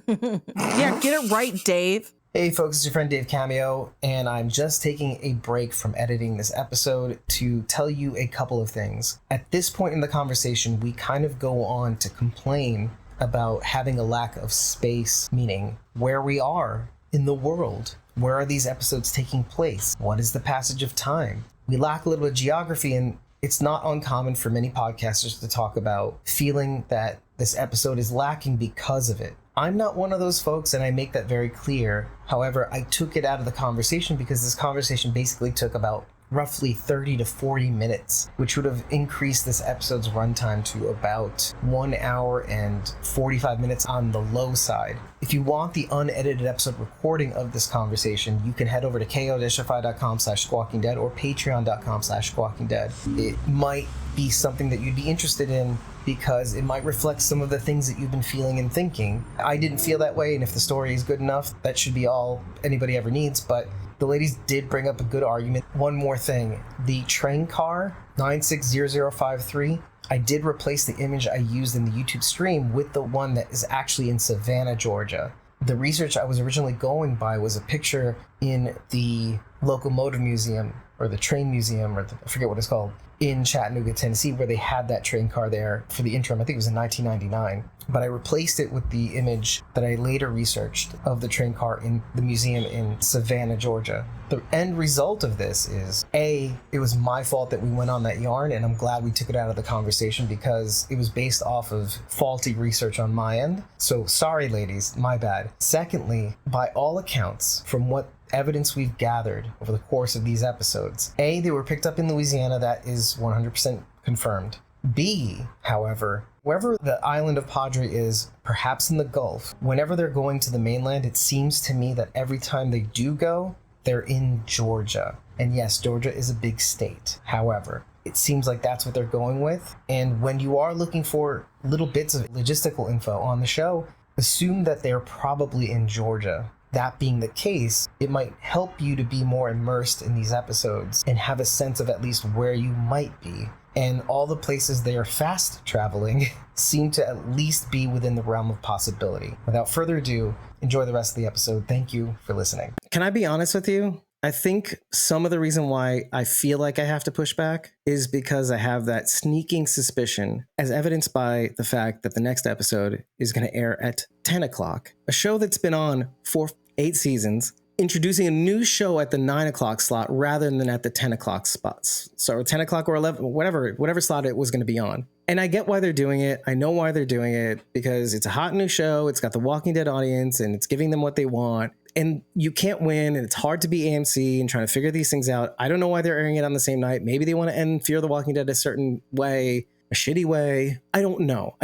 Yeah, get it right, Dave. Hey folks, it's your friend Dave Cameo, and I'm just taking a break from editing this episode to tell you a couple of things. At this point in the conversation, we kind of go on to complain about having a lack of space, meaning where we are in the world. Where are these episodes taking place? What is the passage of time? We lack a little bit of geography, and it's not uncommon for many podcasters to talk about feeling that this episode is lacking because of it. I'm not one of those folks, and I make that very clear. However, I took it out of the conversation because this conversation basically took about roughly 30 to 40 minutes, which would have increased this episode's runtime to about 1 hour and 45 minutes on the low side. If you want the unedited episode recording of this conversation, you can head over to ko-fi.com/squawkingdead or patreon.com/squawkingdead. It might be something that you'd be interested in because it might reflect some of the things that you've been feeling and thinking. I didn't feel that way, and if the story is good enough, that should be all anybody ever needs, but the ladies did bring up a good argument. One more thing, the train car 960053, I did replace the image I used in the YouTube stream with the one that is actually in Savannah, Georgia. The research I was originally going by was a picture in the Locomotive Museum, or the Train Museum, or I forget what it's called, in Chattanooga, Tennessee, where they had that train car there for the interim. I think it was in 1999. But I replaced it with the image that I later researched of the train car in the museum in Savannah, Georgia. The end result of this is, A, it was my fault that we went on that yarn, and I'm glad we took it out of the conversation because it was based off of faulty research on my end. So sorry, ladies, my bad. Secondly, by all accounts, from what evidence we've gathered over the course of these episodes, A, they were picked up in Louisiana. That is 100% confirmed. B, however, wherever the island of Padre is, perhaps in the Gulf, whenever they're going to the mainland, it seems to me that every time they do go, they're in Georgia. And yes, Georgia is a big state. However, it seems like that's what they're going with. And when you are looking for little bits of logistical info on the show, assume that they're probably in Georgia. That being the case, it might help you to be more immersed in these episodes and have a sense of at least where you might be. And all the places they are fast traveling seem to at least be within the realm of possibility. Without further ado, enjoy the rest of the episode. Thank you for listening. Can I be honest with you? I think some of the reason why I feel like I have to push back is because I have that sneaking suspicion, as evidenced by the fact that the next episode is going to air at 10 o'clock. A show that's been on for 8 seasons, introducing a new show at the 9 o'clock slot rather than at the 10 o'clock spots. So 10 o'clock or 11, whatever slot it was going to be on. And I get why they're doing it. I know why they're doing it, because it's a hot new show. It's got the Walking Dead audience and it's giving them what they want. And you can't win, and it's hard to be AMC and trying to figure these things out. I don't know why they're airing it on the same night. Maybe they want to end Fear the Walking Dead a certain way, a shitty way. I don't know.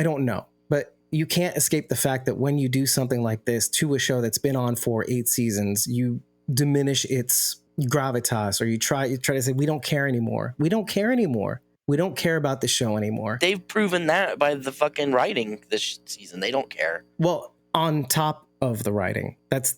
But you can't escape the fact that when you do something like this to a show that's been on for 8 seasons, you diminish its gravitas, or you try to say, we don't care anymore. We don't care anymore. We don't care about the show anymore. They've proven that by the fucking writing this season. They don't care. Well, on top of the writing, that's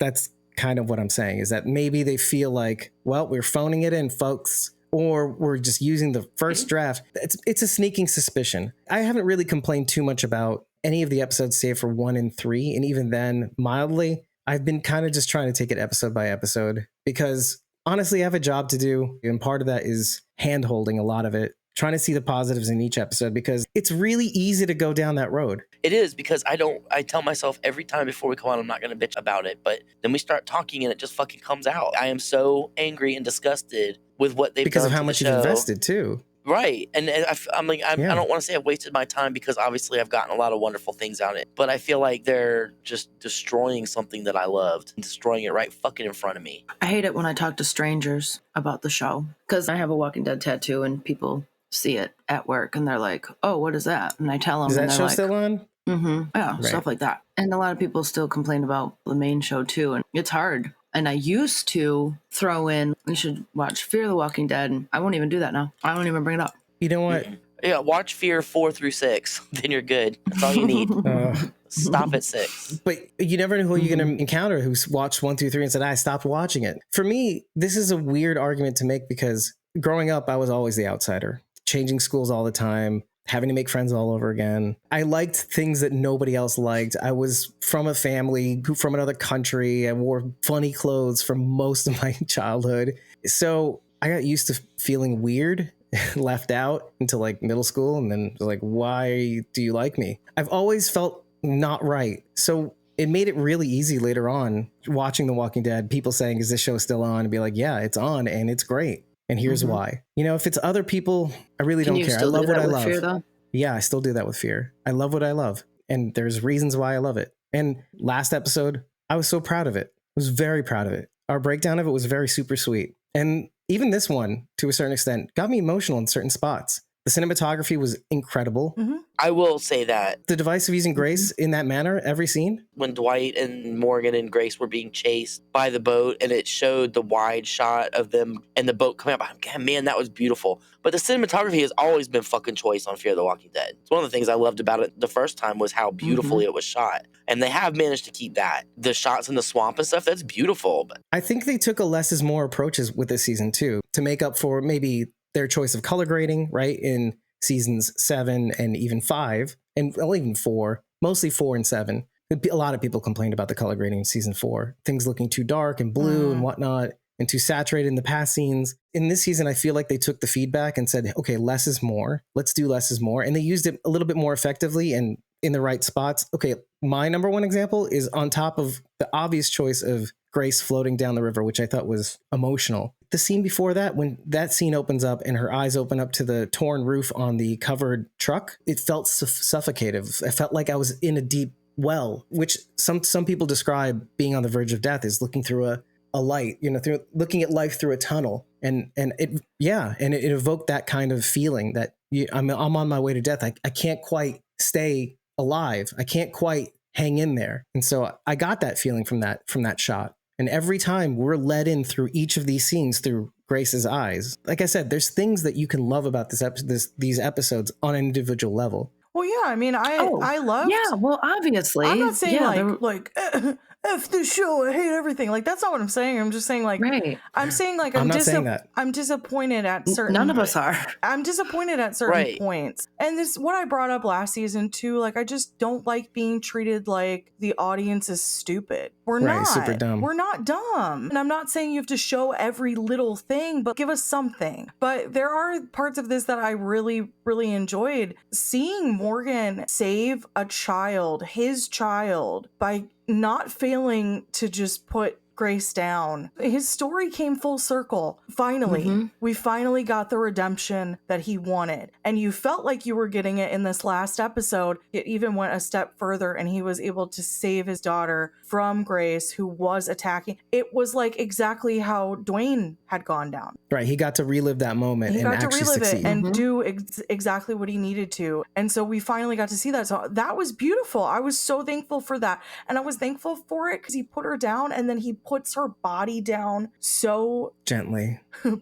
kind of what I'm saying, is that maybe they feel like, well, we're phoning it in, folks, or we're just using the first draft. It's a sneaking suspicion. I haven't really complained too much about any of the episodes save for 1 and 3, and even then mildly. I've been kind of just trying to take it episode by episode, because honestly, I have a job to do, and part of that is hand-holding a lot of it, trying to see the positives in each episode, because it's really easy to go down that road. It is, because I tell myself every time before we come on, I'm not going to bitch about it, but then we start talking and it just fucking comes out. I am so angry and disgusted with what they've done because of how to much the you've show. Invested too. Right. And I'm like, I don't want to say I've wasted my time, because obviously I've gotten a lot of wonderful things out of it, but I feel like they're just destroying something that I loved and destroying it right fucking in front of me. I hate it when I talk to strangers about the show, because I have a Walking Dead tattoo and people see it at work and they're like, oh, what is that? And I tell them, Is that and they're show like, still on? Mm-hmm. Yeah, Right. Stuff like that. And a lot of people still complain about the main show too, and it's hard. And I used to throw in, you should watch Fear the Walking Dead, and I won't even do that now. I won't even bring it up. You know what? Yeah, watch Fear 4 through 6. Then you're good. That's all you need. Stop at 6. But you never know who you're going to encounter who's watched 1, 2, 3 and said, I stopped watching it. For me, this is a weird argument to make, because growing up, I was always the outsider, changing schools all the time, having to make friends all over again. I liked things that nobody else liked. I was from a family from another country. I wore funny clothes for most of my childhood. So I got used to feeling weird, left out until like middle school. And then like, why do you like me? I've always felt not right. So it made it really easy later on watching The Walking Dead, people saying, is this show still on? And be like, yeah, it's on and it's great. And here's why. You know, if it's other people, I really don't care. I love what I love. Fear, though? Yeah, I still do that with Fear. I love what I love. And there's reasons why I love it. And last episode, I was so proud of it. I was very proud of it. Our breakdown of it was very super sweet. And even this one, to a certain extent, got me emotional in certain spots. The cinematography was incredible. Mm-hmm. I will say that. The device of using Grace in that manner, every scene. When Dwight and Morgan and Grace were being chased by the boat, and it showed the wide shot of them and the boat coming up, man, that was beautiful. But the cinematography has always been fucking choice on Fear the Walking Dead. It's one of the things I loved about it the first time was how beautifully it was shot. And they have managed to keep that. The shots in the swamp and stuff, that's beautiful. But I think they took a less is more approaches with this season too, to make up for maybe their choice of color grading, right? In seasons 7 and even 5, and well, even 4, mostly 4 and 7. A lot of people complained about the color grading in season 4, things looking too dark and blue and whatnot, and too saturated in the past scenes. In this season, I feel like they took the feedback and said, okay, less is more. Let's do less is more. And they used it a little bit more effectively and in the right spots. Okay, my number one example is on top of the obvious choice of Grace floating down the river, which I thought was emotional. The scene before that, when that scene opens up and her eyes open up to the torn roof on the covered truck, it felt suffocative. I felt like I was in a deep well, which some people describe being on the verge of death is looking through a light, you know, looking at life through a tunnel. And it evoked that kind of feeling that I'm on my way to death. I can't quite stay alive. I can't quite hang in there. And so I got that feeling from that shot. And every time we're led in through each of these scenes through Grace's eyes. Like I said, there's things that you can love about these episodes on an individual level. Well, yeah, I mean, I loved. Yeah, well, obviously. I'm not saying yeah, F the show, I hate everything. Like, that's not what I'm saying. I'm just saying, like, right. I'm saying, like, I'm not saying that. I'm disappointed at certain. None of us are. I'm disappointed at certain Right. points. And this, what I brought up last season too, like, I just don't like being treated like the audience is stupid. We're Right, not. super dumb. We're not dumb. And I'm not saying you have to show every little thing, but give us something. But there are parts of this that I really, really enjoyed. Seeing Morgan save a child, his child, by not failing to just put Grace down. His story came full circle. Finally, we finally got the redemption that he wanted. And you felt like you were getting it in this last episode. It even went a step further and he was able to save his daughter from Grace, who was attacking. It was like exactly how Dwayne had gone down. Right. He got to relive that moment He and got to actually relive succeed. it and do exactly what he needed to. And so we finally got to see that. So that was beautiful. I was so thankful for that. And I was thankful for it because he put her down and then he puts her body down so Gently.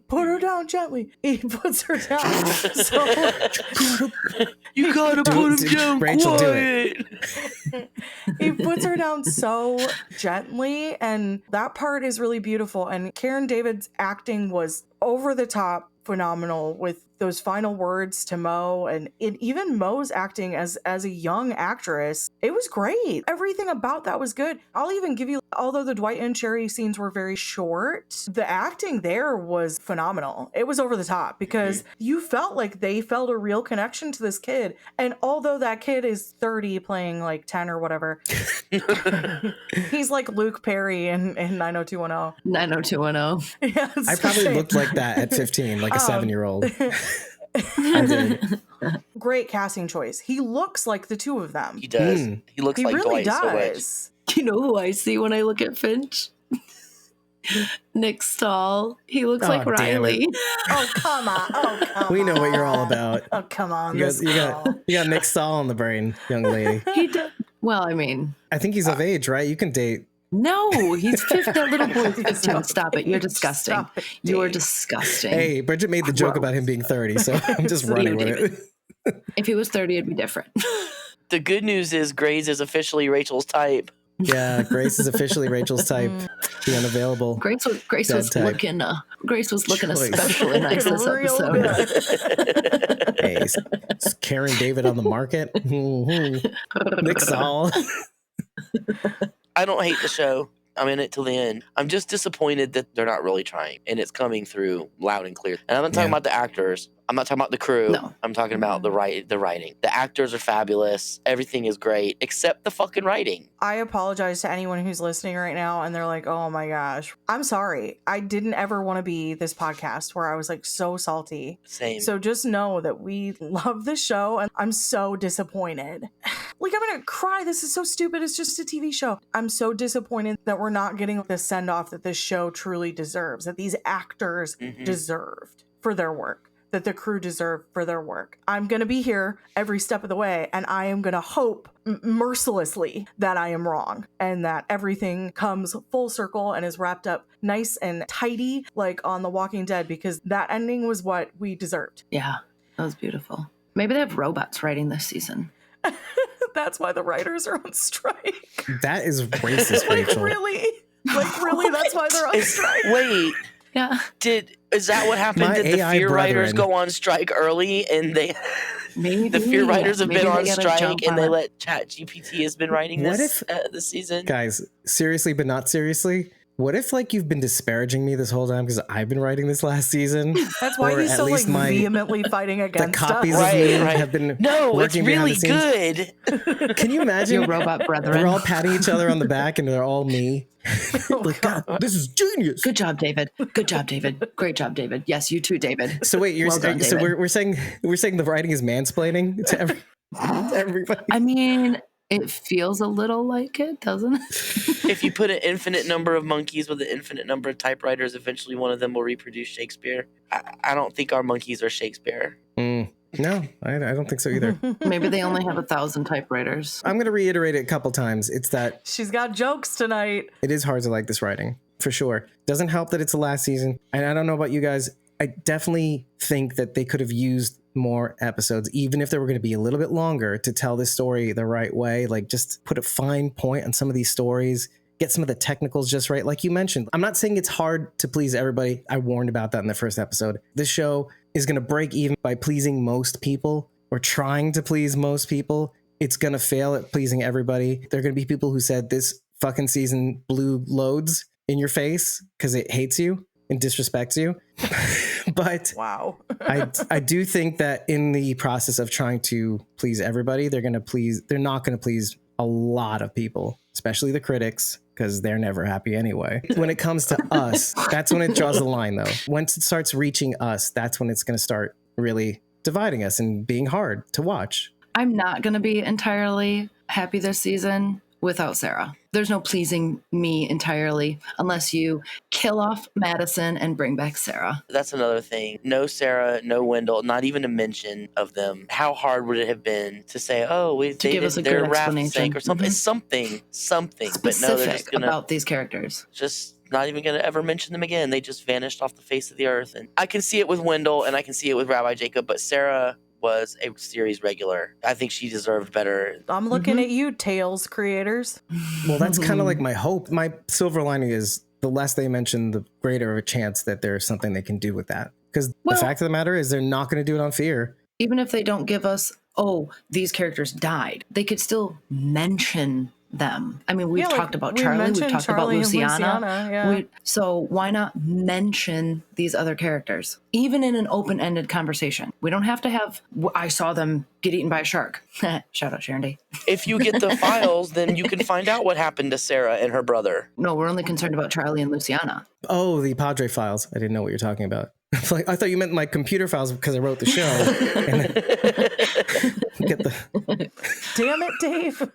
put her down gently. He puts her down so You gotta put him down Rachel, do quiet. he puts her down so gently, and that part is really beautiful. And Karen David's acting was over the top phenomenal with those final words to Mo, and even Mo's acting as a young actress. It was great. Everything about that was good. I'll even give you, although the Dwight and Cherry scenes were very short, the acting there was phenomenal. It was over the top because you felt like they felt a real connection to this kid. And although that kid is 30 playing like 10 or whatever, he's like Luke Perry in 90210. 90210. Yes, I probably looked like that at 15, like a 7-year-old. I did. Great casting choice. He looks like the two of them. He does. He looks He like really Dwight so much. does. You know who I see when I look at Finch? Nick Stahl. He looks like damn Riley. Oh, come on. Oh, come on. We know what you're all about. Oh, come on. You this got girl. Nick Stahl on the brain, young lady. He does. Well, I mean, I think he's of age, right? You can date. no, he's 15. That little boy's 15. Stop it. You're disgusting. Stop it, You're Dave. disgusting. Hey, Bridget made the joke about him being 30, so I'm just running with it. If he was 30, it'd be different. The good news is Grace is officially Rachel's type. Yeah, Grace is officially Rachel's type. The unavailable. Grace Dead was type. looking Choice. especially nice this Real episode. good. Hey, is Karen David on the market? Nick Stahl. I don't hate the show. I'm in it till the end. I'm just disappointed that they're not really trying, and it's coming through loud and clear. And I'm not talking about the actors. I'm not talking about the crew. No. I'm talking about the writing. The actors are fabulous. Everything is great, except the fucking writing. I apologize to anyone who's listening right now and they're like, oh my gosh. I'm sorry. I didn't ever want to be this podcast where I was like so salty. Same. So just know that we love the show and I'm so disappointed. Like, I'm going to cry. This is so stupid. It's just a TV show. I'm so disappointed that we're not getting the send off that this show truly deserves, that these actors deserved for their work, that the crew deserved for their work. I'm going to be here every step of the way, and I am going to hope mercilessly that I am wrong and that everything comes full circle and is wrapped up nice and tidy like on The Walking Dead, because that ending was what we deserved. Yeah, that was beautiful. Maybe they have robots writing this season. That's why the writers are on strike. That is racist, Like, Rachel. really? Like, really? That's why they're on strike? Wait, Yeah. is that what happened? My Did the AI Fear writers brethren. go on strike early, and they Maybe the Fear writers have Maybe been they on gotta strike, jump and on they it. let ChatGPT has been writing What this season? Guys, seriously, but not seriously. What if like you've been disparaging me this whole time because I've been writing this last season? That's why Or he's at so like least my- vehemently fighting The against copies us. of me Right. have been No, it's working behind really the scenes. good. Can you imagine? Your robot brethren. We're all patting each other on the back and they're all me. Oh, Like, God, this is genius. Good job, David. Good job, David. Great job, David. Yes, you too, David. So wait, Well done, so David. we're saying the writing is mansplaining to everybody. I mean, it feels a little like it, doesn't it? If you put an infinite number of monkeys with an infinite number of typewriters, eventually one of them will reproduce Shakespeare. I don't think our monkeys are Shakespeare. No, I don't think so either. Maybe they only have 1,000 typewriters. I'm going to reiterate it a couple times. It's that She's got jokes tonight. it is hard to like this writing. for sure. Doesn't help that it's the last season. And I don't know about you guys. I definitely think that they could have used more episodes, even if they were going to be a little bit longer, to tell this story the right way. Like, just put a fine point on some of these stories, get some of the technicals just right. Like you mentioned, I'm not saying it's hard to please everybody. I warned about that in the first episode. This show is going to break even by pleasing most people, or trying to please most people. It's going to fail at pleasing everybody. There are going to be people who said this fucking season blew loads in your face because it hates you and disrespects you. But Wow. I do think that in the process of trying to please everybody, they're not going to please a lot of people, especially the critics, because they're never happy anyway. When it comes to us, that's when it draws the line, though. Once it starts reaching us, that's when it's going to start really dividing us and being hard to watch. I'm not going to be entirely happy this season without Sarah. There's no pleasing me entirely unless you kill off Madison and bring back Sarah. That's another thing. No Sarah, no Wendell, not even a mention of them. How hard would it have been to say, oh, they give us a their good raft explanation. sank or something? Mhm. Something. But no, they're Specific just gonna about these characters. just not even gonna ever mention them again. They just vanished off the face of the earth. And I can see it with Wendell and I can see it with Rabbi Jacob, but Sarah was a series regular. I think she deserved better. I'm looking at you, Tales creators. Well, that's kind of like my hope. My silver lining is the less they mention, the greater of a chance that there's something they can do with that. Because the fact of the matter is they're not going to do it on Fear. Even if they don't give us, oh, these characters died, they could still mention them. I mean, we've talked about Charlie, we've talked Charlie about and Luciana. yeah. So why not mention these other characters, even in an open-ended conversation? We don't have to have, I saw them get eaten by a shark. Shout out Sharon Day. If you get the files, then you can find out what happened to Sarah and her brother. No, we're only concerned about Charlie and Luciana. Oh, the Padre files. I didn't know what you're talking about. Like, I thought you meant my computer files because I wrote the show. Damn it, Dave.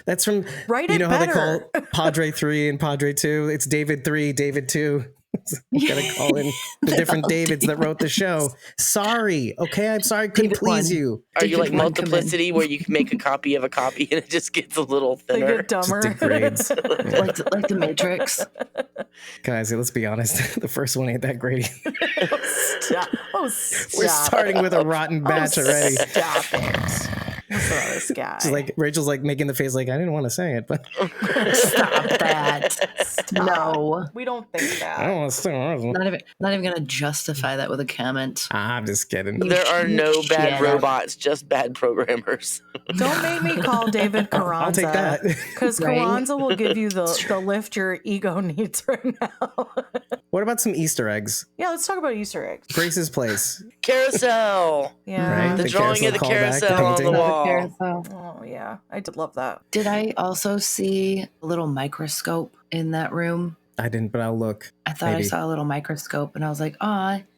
That's from, Write you it know better. how they call Padre 3 and Padre 2? It's David 3, David 2. You gotta call in the different Davids that wrote the show. Sorry. Okay, I'm sorry I couldn't David please one. you. Are you David like one, come in. multiplicity where you can make a copy of a copy and it just gets a little They thinner? get dumber. Just degrades. like the Matrix. Guys, let's be honest. The first one ain't that great. Stop. Oh, stop. We're starting with a rotten batch already. Stop it. What's wrong with this guy? It's like Rachel's like making the face like I didn't want to say it, but Stop that. No. We don't think I that. don't want to say it. Not even gonna justify that with a comment. I'm just kidding. There are no bad Shut up. robots, just bad programmers. Don't make me call David Carranza. I'll take that. Because Right? Carranza will give you the lift your ego needs right now. What about some Easter eggs? Yeah, let's talk about Easter eggs. Grace's place, Carousel. Yeah. right? The drawing of the carousel on the painting. wall. Carousel. Oh, yeah. I did love that. Did I also see a little microscope in that room? I didn't, but I'll look. I thought Maybe. I saw a little microscope and I was like,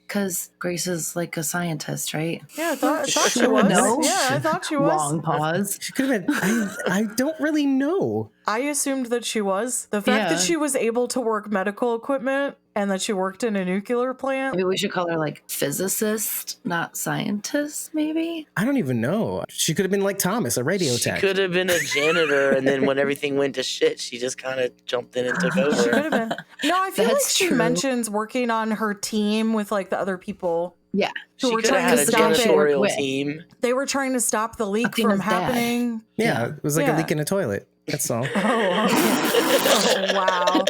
because Grace is like a scientist, right? Yeah, I thought she Sure, was. no. Yeah, I thought she was. Long pause. She could have been. I don't really know. I assumed that she was. The fact Yeah. that she was able to work medical equipment and that she worked in a nuclear plant. Maybe we should call her like physicist, not scientist, maybe? I don't even know. She could have been like Thomas, a radio She tech. could have been a janitor, and then when everything went to shit, she just kind of jumped in and took She could over. have been. No, I feel like That's she true. mentions working on her team with like the other people. Yeah. Who She were could have trying had to a stop it. janitorial Quick. team. They were trying to stop the leak Athena's from dad. happening. Yeah, it was like Yeah. a leak in a toilet. That's all. Oh, wow.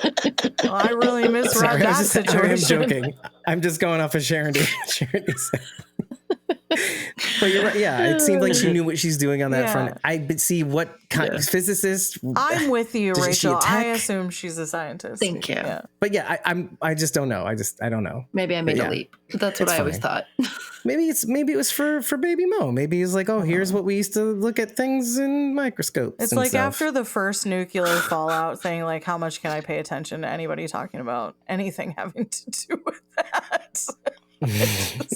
Well, I really misread Sorry, that I'm situation. joking. I'm just going off of Sharon. Sharon said. But you're right. Yeah, it seemed like she knew what she's doing on that Yeah. front. I see what kind of physicist. I'm with you, Is she a Rachel. I tech? assume she's a scientist. Thank you. Yeah. But yeah, I just don't know. I don't know. Maybe I made Yeah. a leap. But that's what It's I always fine. thought. Maybe it was for Baby Mo. Maybe he's like, oh, here's what we used to look at things in microscopes. It's and like stuff. after the first nuclear fallout thing, like how much can I pay attention to anybody talking about anything having to do with that?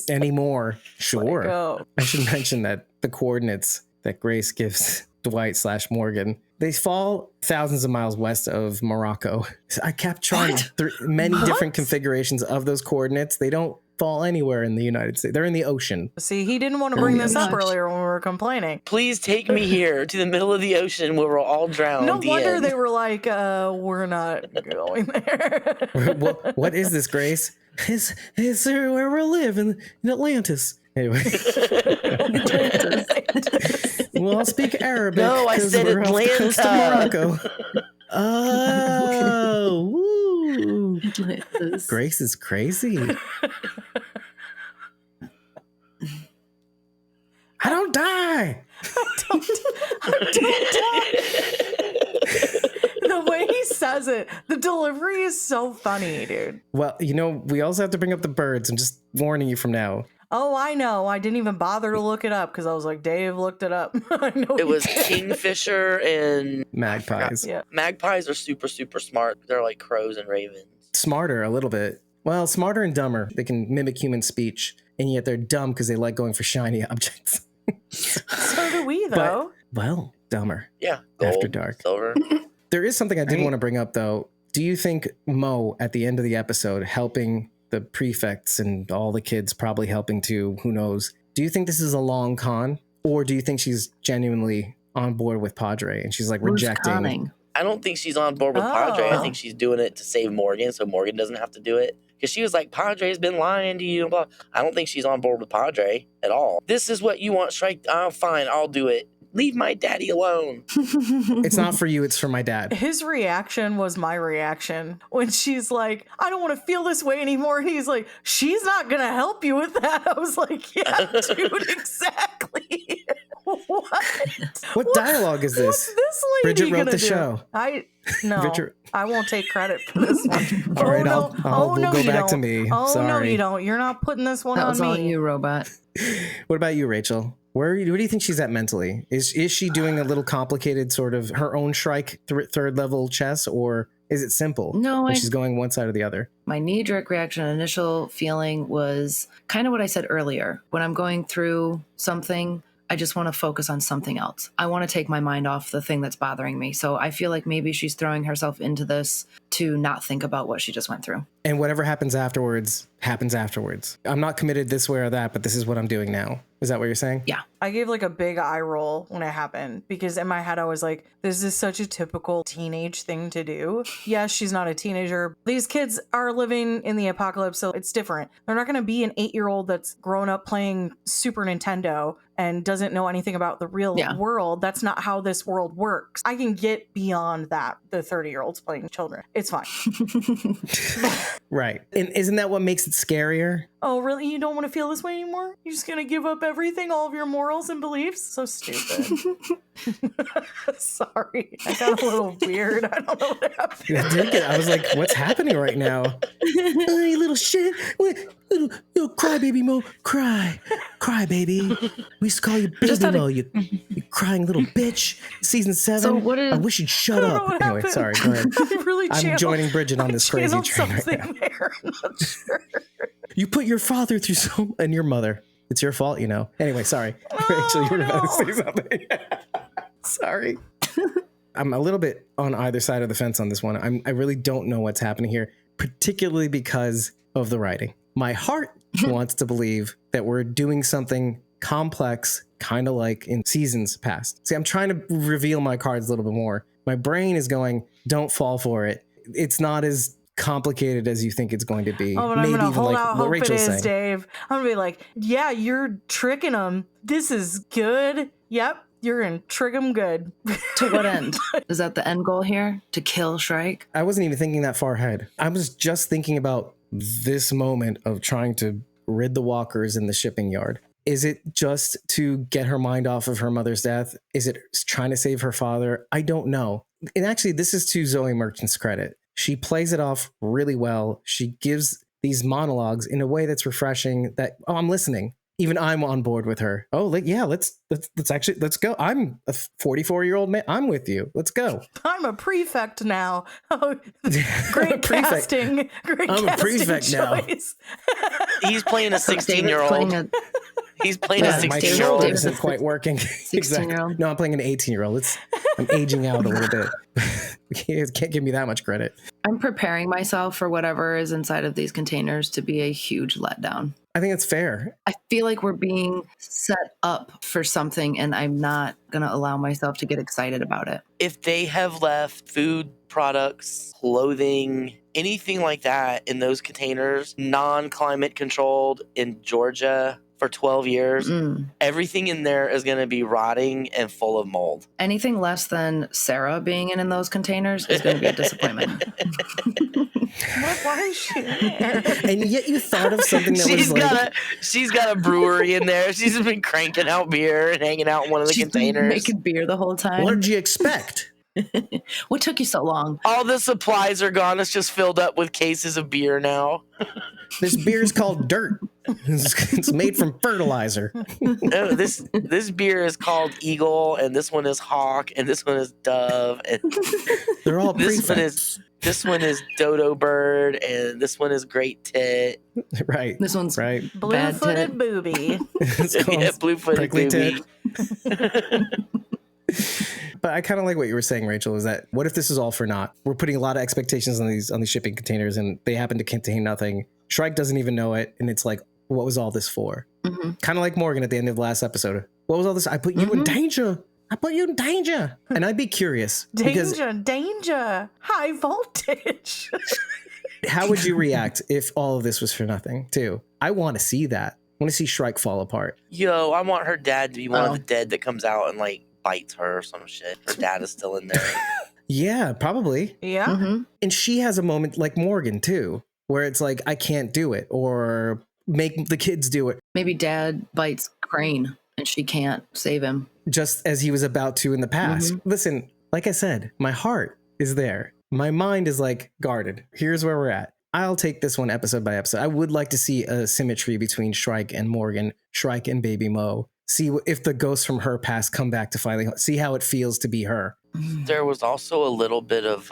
anymore. Sure. Go. I should mention that the coordinates that Grace gives Dwight/Morgan, they fall thousands of miles west of Morocco. I kept trying many different configurations of those coordinates. They don't fall anywhere in the United States. They're in the ocean. See, he didn't want to bring Oh, this up gosh. earlier when we were were complaining. Please take me here to the middle of the ocean where we're all drowned. No wonder they were like, we're not going there. What is this, Grace? Is there where we live in Atlantis? Anyway. Well, I'll speak Arabic. No, I said we're off the coast of Atlanta. Morocco. Oh, woo. Atlantis. Grace is crazy. I don't die. The way he says it, the delivery is so funny, dude. Well, we also have to bring up the birds. I'm just warning you from now. Oh, I know. I didn't even bother to look it up because I was like, Dave looked it up. I know It was kingfisher and Magpies. Yeah. magpies are super, super smart. They're like crows and ravens. Smarter a little bit. Well, smarter and dumber. They can mimic human speech, and yet they're dumb because they like going for shiny objects. So do we, though. Well, dumber. Yeah. After Gold, dark. silver. There is something I did Right. want to bring up, though. Do you think Mo, at the end of the episode, helping the prefects and all the kids probably helping too, who knows, do you think this is a long con? Or do you think she's genuinely on board with Padre and she's like Who's rejecting? conning? I don't think she's on board with Padre. I think she's doing it to save Morgan so Morgan doesn't have to do it. Because she was like, Padre's been lying to you. Blah. I don't think she's on board with Padre at all. This is what you want, Strike. Oh, fine, I'll do it. Leave my daddy alone. It's not for you, it's for my dad. His reaction was my reaction when she's like, I don't want to feel this way anymore. And he's like, she's not going to help you with that. I was like, yeah, dude, exactly. What dialogue is What's this? this lady Bridget wrote gonna the do? show. No, Bridget- I won't take credit for this one. All right, no. we'll go you back to don't. me. Oh, no, Sorry. you don't. You're not putting this one That on was me. all you, robot. What about you, Rachel? Where do you think she's at mentally? Is she doing a little complicated sort of her own Shrike third level chess, or is it simple? No, and she's going one side or the other. My knee-jerk reaction, initial feeling was kind of what I said earlier. When I'm going through something, I just want to focus on something else. I want to take my mind off the thing that's bothering me. So I feel like maybe she's throwing herself into this to not think about what she just went through. And whatever happens afterwards, happens afterwards. I'm not committed this way or that, but this is what I'm doing now. Is that what you're saying? Yeah. I gave like a big eye roll when it happened because in my head I was like, this is such a typical teenage thing to do. Yes, she's not a teenager. These kids are living in the apocalypse, so it's different. They're not going to be an 8-year-old that's grown up playing Super Nintendo and doesn't know anything about the real world. That's not how this world works. I can get beyond that, the 30-year-olds playing children. It's fine. Right. And isn't that what makes it scarier? Oh, really? You don't want to feel this way anymore? You're just going to give up everything, all of your morals and beliefs? So stupid. Sorry. I got a little weird. I don't know what happened. I was like, what's happening right now? Oh, you little shit. Little cry, baby Mo. Cry. Cry, baby. We used to call you Just Baby had a- Mo, you crying little bitch. Season 7. So what is- I wish you'd shut I don't know up. what Anyway, happened. sorry. Go ahead. I really I'm channeled- joining Bridget on this I crazy channeled train right something now. there. I'm not sure. You put your father through so, and your mother. It's your fault, you know. Anyway, sorry. Rachel, you were about to say something. Sorry. I'm a little bit on either side of the fence on this one. I really don't know what's happening here, particularly because of the writing. My heart wants to believe that we're doing something complex, kind of like in seasons past. See, I'm trying to reveal my cards a little bit more. My brain is going, don't fall for it. It's not as complicated as you think it's going to be. Oh, but I'm Maybe gonna even hold like out what hope it Rachel's is, saying. Dave. I'm gonna be like, yeah, you're tricking them. This is good. Yep, you're gonna trick them good. To what end? Is that the end goal here? To kill Shrike? I wasn't even thinking that far ahead. I was just thinking about this moment of trying to rid the walkers in the shipping yard. Is it just to get her mind off of her mother's death? Is it trying to save her father? I don't know. And actually, this is to Zoe Merchant's credit. She plays it off really well. She gives these monologues in a way that's refreshing that, oh, I'm listening. Even I'm on board with her. Oh, yeah, let's go. I'm a 44-year-old man. I'm with you. Let's go. I'm a prefect now. Oh, great Prefect. casting. Great I'm a casting prefect now. choice. He's playing a David's 16-year-old. playing a He's playing Yeah, a My 16-year-old. shoulder David's isn't quite working. 16-year-old. No, I'm playing an 18-year-old. I'm aging out a little bit. You can't give me that much credit. I'm preparing myself for whatever is inside of these containers to be a huge letdown. I think it's fair. I feel like we're being set up for something, and I'm not going to allow myself to get excited about it. If they have left food products, clothing, anything like that in those containers, non-climate controlled in Georgia for 12 years, everything in there is going to be rotting and full of mold. Anything less than Sarah being in those containers is going to be a disappointment. Why is she there? And yet you thought of something that was like... She's got a brewery in there. She's been cranking out beer and hanging out in one of the She's been containers. making beer the whole time. What did you expect? What took you so long? All the supplies are gone. It's just filled up with cases of beer now. This beer is called dirt. It's made from fertilizer. No, this beer is called Eagle, and this one is Hawk, and this one is Dove, and They're all this one is Dodo Bird, and this one is Great Tit. Right. This one's right. Bad tit. Blue-footed booby. It's called Yeah, blue-footed prickly booby. But I kind of like what you were saying, Rachel, is that what if this is all for naught? We're putting a lot of expectations on these shipping containers and they happen to contain nothing. Shrike doesn't even know it. And it's like, what was all this for? Mm-hmm. Kind of like Morgan at the end of the last episode. What was all this? I put you in danger. I put you in danger. And I'd be curious. Danger. High voltage. How would you react if all of this was for nothing, too? I want to see that. I want to see Shrike fall apart. Yo, I want her dad to be one of the dead that comes out and like bites her or some shit. Her dad is still in there. Yeah, probably. Yeah. Mm-hmm. And she has a moment like Morgan, too, where it's like, I can't do it, or make the kids do it. Maybe Dad bites Crane and she can't save him. Just as he was about to in the past. Listen, like I said, my heart is there. My mind is like guarded. Here's where we're at. I'll take this one episode by episode. I would like to see a symmetry between Shrike and Morgan, Shrike and Baby Mo. See if the ghosts from her past come back to finally see how it feels to be her. There was also a little bit of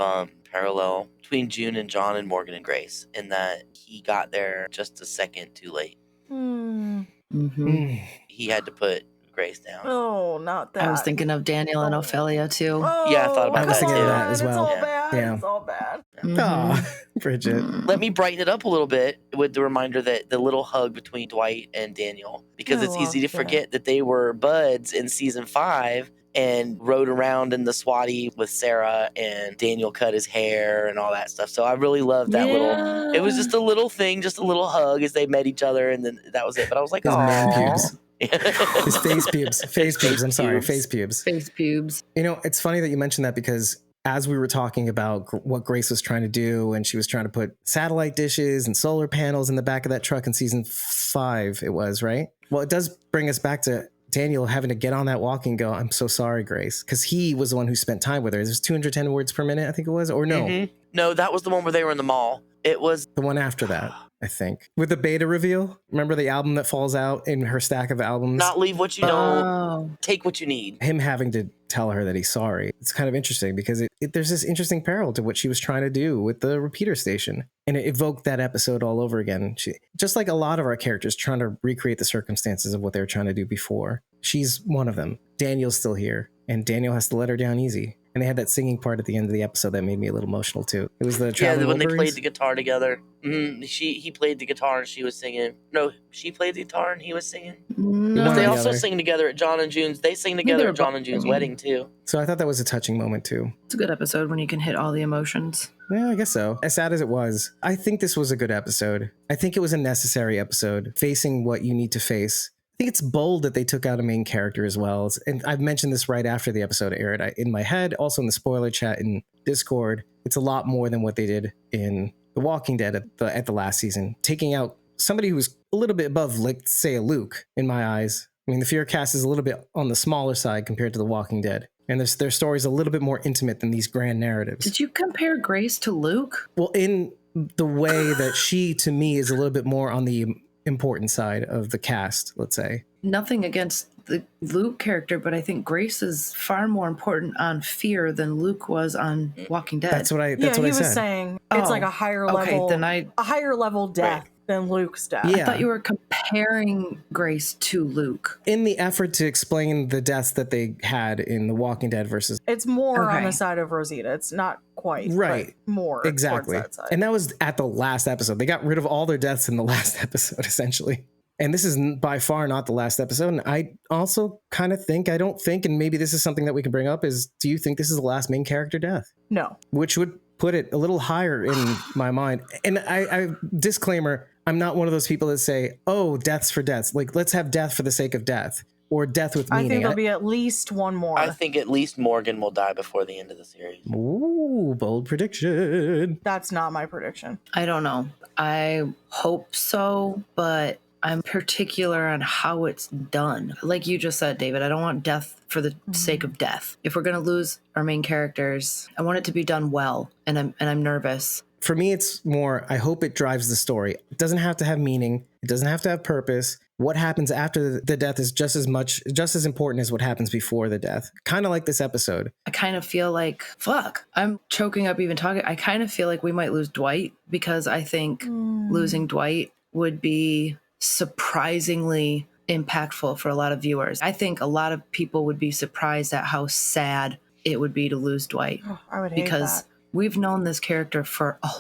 parallel between June and John and Morgan and Grace in that he got there just a second too late. Mm-hmm. He had to put Grace down. Oh, not that. I was thinking of Daniel and Ophelia too. Oh, Yeah, I thought about I was that thinking of too. that as well. It's all bad. Yeah. It's all bad. Mhm. Aw, Bridget. Let me brighten it up a little bit with the reminder that the little hug between Dwight and Daniel, because I it's easy to love that. forget that they were buds in season 5 and rode around in the Swatty with Sarah, and Daniel cut his hair and all that stuff. So I really loved that little. It was just a little thing, just a little hug as they met each other, and then that was it. But I was like, His man "Aw." pubes. His face pubes. Face pubes. I'm sorry. Face pubes. Face pubes. You know, it's funny that you mentioned that because as we were talking about what Grace was trying to do, and she was trying to put satellite dishes and solar panels in the back of that truck in season 5, it was, right? Well, it does bring us back to Daniel having to get on that walk and go, I'm so sorry, Grace. Because he was the one who spent time with her. There's 210 words per minute, I think it was. Or no, Mhm. No, that was the one where they were in the mall. It was the one after that, I think. With the beta reveal. Remember the album that falls out in her stack of albums? not leave what you don't, Oh. take what you need. Him having to tell her that he's sorry. It's kind of interesting because there's this interesting parallel to what she was trying to do with the repeater station. And it evoked that episode all over again. She, just like a lot of our characters trying to recreate the circumstances of what they were trying to do before. She's one of them. Daniel's still here. And Daniel has to let her down easy. And they had that singing part at the end of the episode that made me a little emotional too. It was the Yeah, Traveling when they played Wilburys. the guitar together. He played the guitar and she was singing. No, she played the guitar and he was singing. No. One They or the also other. sing together at John and June's. They sing together were at John both and June's singing. wedding too. So I thought that was a touching moment too. It's a good episode when you can hit all the emotions. Yeah, I guess so. As sad as it was, I think this was a good episode. I think it was a necessary episode, facing what you need to face. I think it's bold that they took out a main character as well. And I've mentioned this right after the episode aired. In my head, also in the spoiler chat in Discord, it's a lot more than what they did in The Walking Dead at the last season. Taking out somebody who's a little bit above, like, say, a Luke, in my eyes. I mean, the Fear cast is a little bit on the smaller side compared to The Walking Dead. And their story's a little bit more intimate than these grand narratives. Did you compare Grace to Luke? Well, in the way that she, to me, is a little bit more on the important side of the cast, let's say. Nothing against the Luke character, but I think Grace is far more important on Fear than Luke was on Walking Dead. That's what I He said. was saying it's Oh, like a higher okay, level, then I a higher level death than Luke's death. Yeah. I thought you were comparing Grace to Luke. In the effort to explain the deaths that they had in The Walking Dead versus It's more on Okay. the side of Rosita. It's not quite Right. but more towards exactly, that side. and that was at the last episode. They got rid of all their deaths in the last episode, essentially. And this is by far not the last episode. And I also kind of think, I don't think, and maybe this is something that we can bring up, is do you think this is the last main character death? No. Which would put it a little higher in my mind. And I disclaimer, I'm not one of those people that say, oh, deaths for deaths. Like, let's have death for the sake of death, or death with meaning. I think there'll be at least one more. I think at least Morgan will die before the end of the series. Ooh, bold prediction. That's not my prediction. I don't know. I hope so, but I'm particular on how it's done. Like you just said, David, I don't want death for the sake of death. If we're going to lose our main characters, I want it to be done well, and I'm nervous. For me, it's more, I hope it drives the story. It doesn't have to have meaning. It doesn't have to have purpose. What happens after the death is just as important as what happens before the death. Kind of like this episode. I kind of feel like, fuck, I'm choking up even talking. I kind of feel like we might lose Dwight, because I think losing Dwight would be surprisingly impactful for a lot of viewers. I think a lot of people would be surprised at how sad it would be to lose Dwight. Oh, I would hate because that. we've known this character for a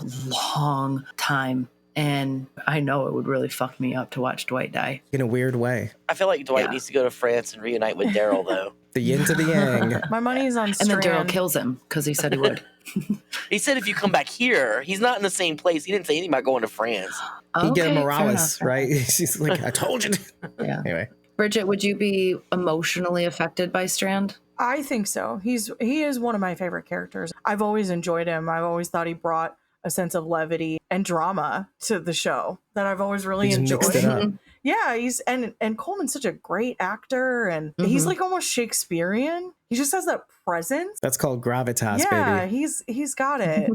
long time, and I know it would really fuck me up to watch Dwight die. In a weird way. I feel like Dwight needs to go to France and reunite with Daryl, though. The yin to the yang. My money's on And then Strand. Daryl kills him because he said he would. He said if you come back here, he's not in the same place. He didn't say anything about going to France. He get a Okay, fair Morales, enough. right? She's like, I told you. Yeah. Anyway. Bridget, would you be emotionally affected by Strand? I think so. He is one of my favorite characters. I've always enjoyed him. I've always thought he brought a sense of levity and drama to the show that I've always really He's enjoyed. mixed it up. Yeah, and Coleman's such a great actor, and he's like almost Shakespearean. He just has that presence. That's called gravitas, Yeah, baby. he's got it.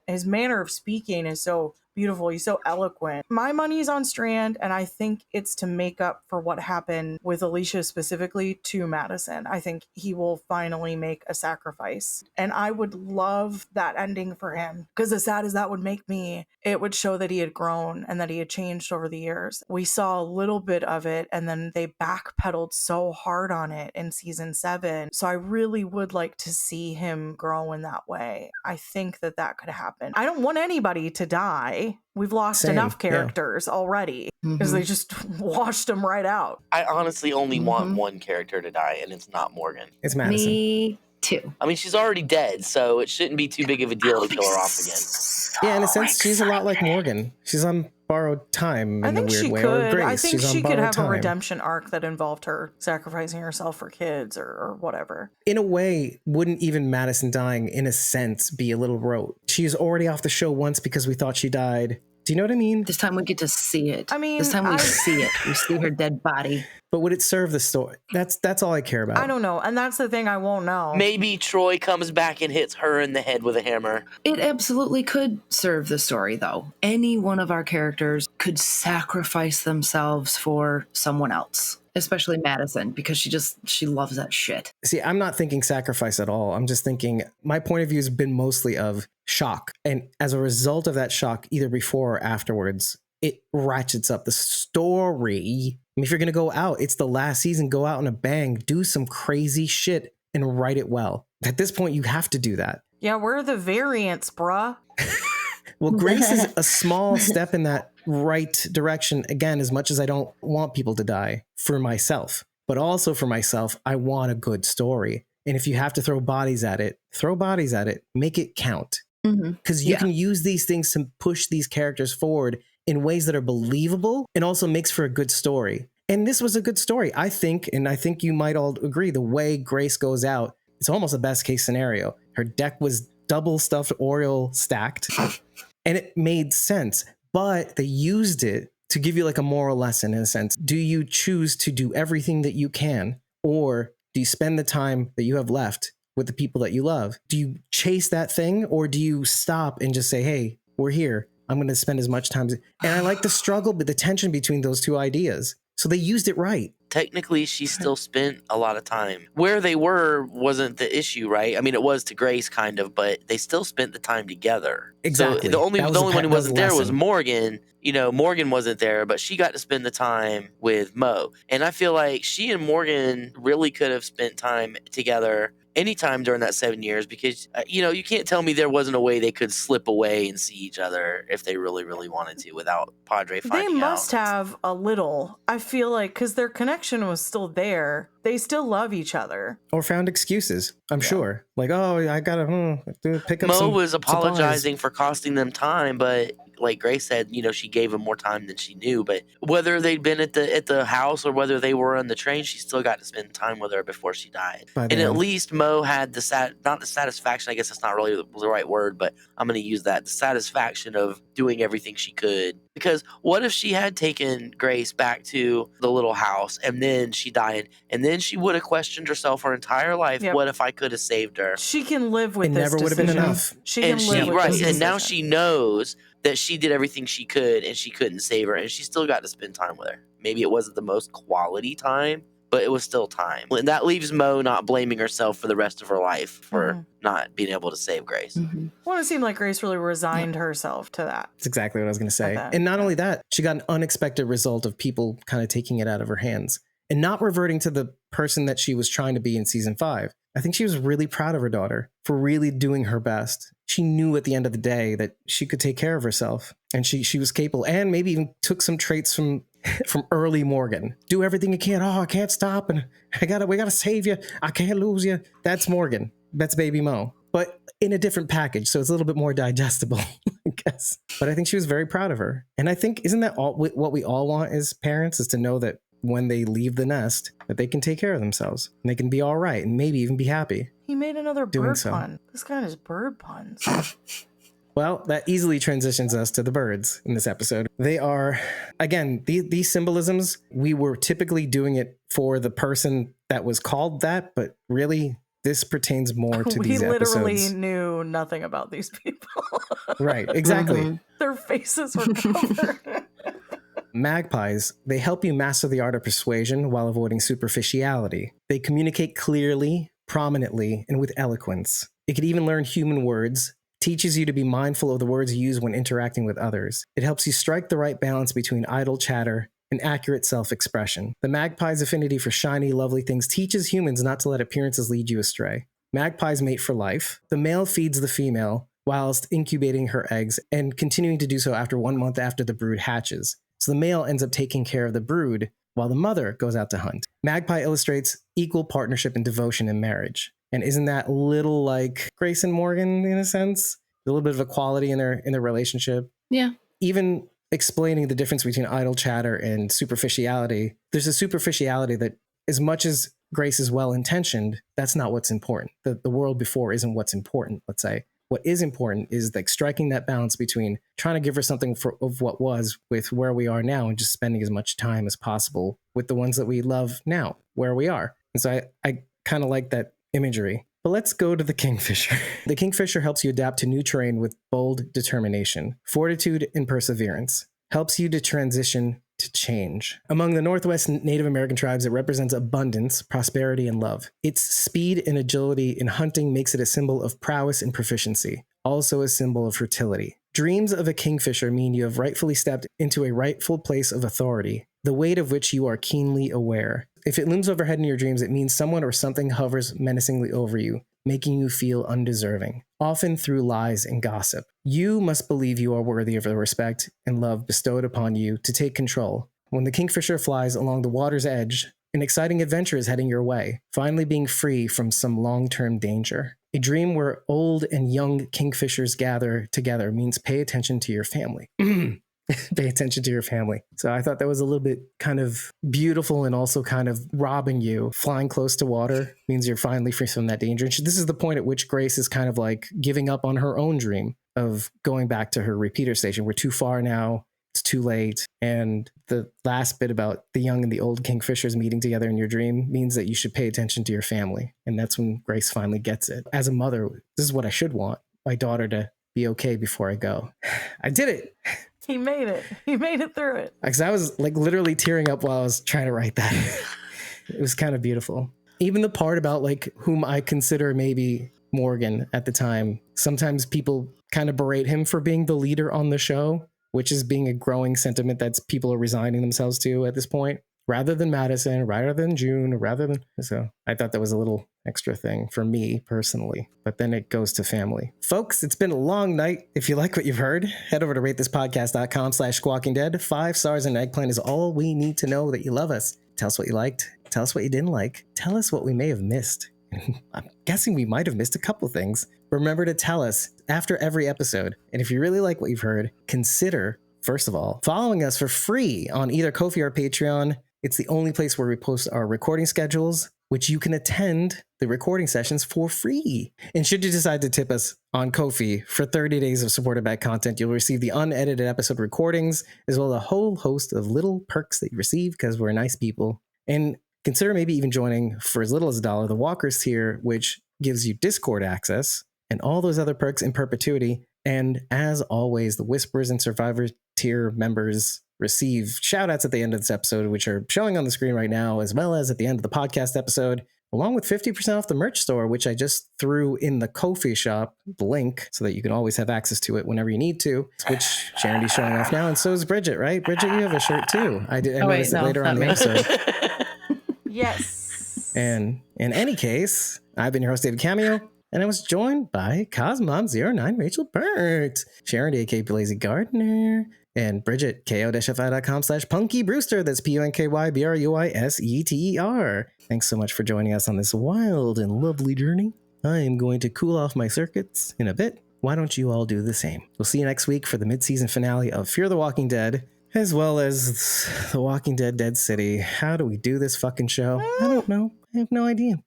His manner of speaking is so beautiful. He's so eloquent. My money's on Strand, and I think it's to make up for what happened with Alicia specifically to Madison. I think he will finally make a sacrifice. And I would love that ending for him, because as sad as that would make me, it would show that he had grown and that he had changed over the years. We saw a little bit of it, and then they backpedaled so hard on it in season 7. So I really would like to see him grow in that way. I think that could happen. I don't want anybody to die. We've lost Same, enough yeah. characters already because they just washed them right out. I honestly only want one character to die, and it's not Morgan. It's Madison. Me too. I mean, she's already dead, so it shouldn't be too big of a deal to kill her off again. Yeah, in a sense, she's a lot like Morgan. She's on borrowed time I in a think weird she way. Or could. Grace. I think she's on she could borrowed have time. a redemption arc that involved her sacrificing herself for kids or whatever. In a way, wouldn't even Madison dying, in a sense, be a little rote? She's already off the show once because we thought she died. Do you know what I mean? This time we get to see it. I mean, this time we see it. We see her dead body. But would it serve the story? That's all I care about. I don't know. And that's the thing, I won't know. Maybe Troy comes back and hits her in the head with a hammer. It absolutely could serve the story, though. Any one of our characters could sacrifice themselves for someone else, especially Madison, because she loves that shit. See, I'm not thinking sacrifice at all. I'm just thinking my point of view has been mostly of shock. And as a result of that shock, either before or afterwards, it ratchets up the story. I mean, if you're going to go out, it's the last season, go out on a bang, do some crazy shit and write it well. At this point, you have to do that. Yeah, we're the variants, bruh. Well, Grace is a small step in that right direction. Again, as much as I don't want people to die for myself, but also for myself, I want a good story. And if you have to throw bodies at it, make it count. Because you can use these things to push these characters forward in ways that are believable and also makes for a good story. And this was a good story, I think. And I think you might all agree the way Grace goes out, it's almost a best case scenario. Her deck was double stuffed Oreo stacked and it made sense, but they used it to give you like a moral lesson in a sense. Do you choose to do everything that you can, or do you spend the time that you have left with the people that you love? Do you chase that thing, or do you stop and just say, hey, we're here. I'm going to spend as much time. And I like the struggle, but the tension between those two ideas. So they used it right. Technically, she still spent a lot of time. Where they were wasn't the issue, right? I mean, it was to Grace, kind of, but they still spent the time together. Exactly. So the only That was one who wasn't there was lesson. Morgan. You know, Morgan wasn't there, but she got to spend the time with Mo. And I feel like she and Morgan really could have spent time together anytime during that 7 years because, you can't tell me there wasn't a way they could slip away and see each other if they really, really wanted to without Padre They finding must out. have a little. I feel like because their connection was still there. They still love each other. Or found excuses, I'm sure. Like, oh, I gotta pick up Mo some was supplies. apologizing for costing them time, but like Grace said, she gave him more time than she knew. But whether they'd been at the house or whether they were on the train, she still got to spend time with her before she died. By And the at end. least Mo had not the satisfaction, I guess that's not really the right word, but I'm going to use that, the satisfaction of doing everything she could. Because what if she had taken Grace back to the little house and then she died and then she would have questioned herself her entire life, Yep. what if I could have saved her? She can live with It this never would have been decision. enough. She can And live she with this and now decision. she knows that she did everything she could and she couldn't save her and she still got to spend time with her. Maybe it wasn't the most quality time, but it was still time. And that leaves Mo not blaming herself for the rest of her life for not being able to save Grace. Well, it seemed like Grace really resigned herself to that. That's exactly what I was going to say. that, And not only that, she got an unexpected result of people kind of taking it out of her hands and not reverting to the person that she was trying to be in season 5. I think she was really proud of her daughter for really doing her best. She knew at the end of the day that she could take care of herself and she was capable, and maybe even took some traits from early Morgan. Do everything you can. Oh, I can't stop, and we gotta save you. I can't lose you. That's Morgan. That's baby Mo, but in a different package, so it's a little bit more digestible, I guess. But I think she was very proud of her, and I think isn't that all what we all want as parents, is to know that when they leave the nest, that they can take care of themselves and they can be all right and maybe even be happy. He made another Doing bird so. pun. This guy and his bird puns. Well, that easily transitions us to the birds in this episode. They are, again, these symbolisms, we were typically doing it for the person that was called that, but really this pertains more to We these literally episodes. knew nothing about these people. Right, exactly. Mhm. Their faces were covered. Magpies, they help you master the art of persuasion while avoiding superficiality. They communicate clearly, prominently, and with eloquence. It can even learn human words, teaches you to be mindful of the words you use when interacting with others. It helps you strike the right balance between idle chatter and accurate self-expression. The magpie's affinity for shiny, lovely things teaches humans not to let appearances lead you astray. Magpies mate for life. The male feeds the female whilst incubating her eggs and continuing to do so after 1 month after the brood hatches. So the male ends up taking care of the brood while the mother goes out to hunt. Magpie illustrates equal partnership and devotion in marriage. And isn't that a little like Grace and Morgan in a sense? A little bit of equality in their relationship. Yeah. Even explaining the difference between idle chatter and superficiality, there's a superficiality that, as much as Grace is well-intentioned, that's not what's important. The world before isn't what's important, let's say. What is important is like striking that balance between trying to give her something of what was with where we are now and just spending as much time as possible with the ones that we love now, where we are. And so I kind of like that imagery. But let's go to the kingfisher. The kingfisher helps you adapt to new terrain with bold determination, fortitude, and perseverance. Helps you to transition to change. Among the Northwest Native American tribes, it represents abundance, prosperity, and love. Its speed and agility in hunting makes it a symbol of prowess and proficiency, also a symbol of fertility. Dreams of a kingfisher mean you have rightfully stepped into a rightful place of authority, the weight of which you are keenly aware. If it looms overhead in your dreams, it means someone or something hovers menacingly over you, making you feel undeserving, often through lies and gossip. You must believe you are worthy of the respect and love bestowed upon you to take control. When the kingfisher flies along the water's edge, an exciting adventure is heading your way, finally being free from some long-term danger. A dream where old and young kingfishers gather together means pay attention to your family. Pay attention to your family. So I thought that was a little bit kind of beautiful and also kind of robbing you. Flying close to water means you're finally free from that danger. And this is the point at which Grace is kind of like giving up on her own dream of going back to her repeater station. We're too far now. It's too late. And the last bit about the young and the old kingfishers meeting together in your dream means that you should pay attention to your family. And that's when Grace finally gets it. As a mother, this is what I should want. My daughter to be okay before I go. I did it. He made it. He made it through it. Because I was like literally tearing up while I was trying to write that. It was kind of beautiful. Even the part about like whom I consider maybe Morgan at the time. Sometimes people kind of berate him for being the leader on the show, which is being a growing sentiment that people are resigning themselves to at this point. rather than Madison, rather than June, rather than. So I thought that was a little extra thing for me personally, but then it goes to family. Folks, it's been a long night. If you like what you've heard, head over to ratethispodcast.com/squawkingdead. 5 stars and eggplant is all we need to know that you love us. Tell us what you liked. Tell us what you didn't like. Tell us what we may have missed. I'm guessing we might have missed a couple things. Remember to tell us after every episode. And if you really like what you've heard, consider, first of all, following us for free on either Ko-fi or Patreon. It's the only place where we post our recording schedules, which you can attend the recording sessions for free. And should you decide to tip us on Ko-fi for 30 days of supported back content, you'll receive the unedited episode recordings, as well as a whole host of little perks that you receive because we're nice people. And consider maybe even joining for as little as $1, the Walkers tier, which gives you Discord access and all those other perks in perpetuity. And as always, the Whispers and Survivor tier members receive shout outs at the end of this episode, which are showing on the screen right now, as well as at the end of the podcast episode, along with 50% off the merch store, which I just threw in the Ko-fi shop, the link, so that you can always have access to it whenever you need to, which Charity's showing off now. And so is Bridget, right? Bridget, you have a shirt too. I noticed it later on in the episode. Yes. And in any case, I've been your host, David Cameo, and I was joined by Cosmom09, Rachel Burt, Charity, aka Blazy Gardner, and Bridget, ko-fi.com/Punky Brewster. That's PUNKYBRUISETER. Thanks so much for joining us on this wild and lovely journey. I am going to cool off my circuits in a bit. Why don't you all do the same? We'll see you next week for the mid-season finale of Fear the Walking Dead, as well as The Walking Dead Dead City. How do we do this fucking show? I don't know. I have no idea.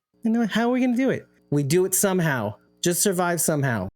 How are we going to do it? We do it somehow. Just survive somehow.